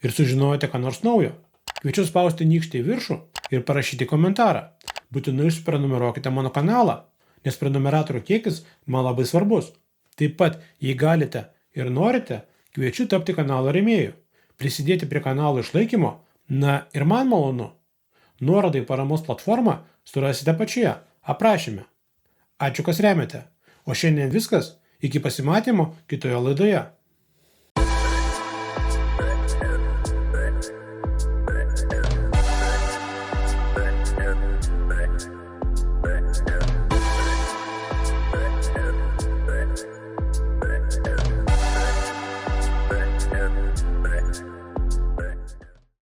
ir sužinojote ką nors naujo. Kviečiu spausti nykštį į viršų ir parašyti komentarą. Būtinai užsiprenumeruokite mano kanalą, nes prenumeratorių kiekis man labai svarbus. Taip pat, jei galite ir norite, kviečiu tapti kanalo rėmėju. Prisidėti prie kanalo išlaikymo, na ir man malonu. Nuorodą į paramos platformą surasite pačioje aprašyme. Ačiū, kas remiate. O šiandien viskas. Iki pasimatymo kitoje laidoje.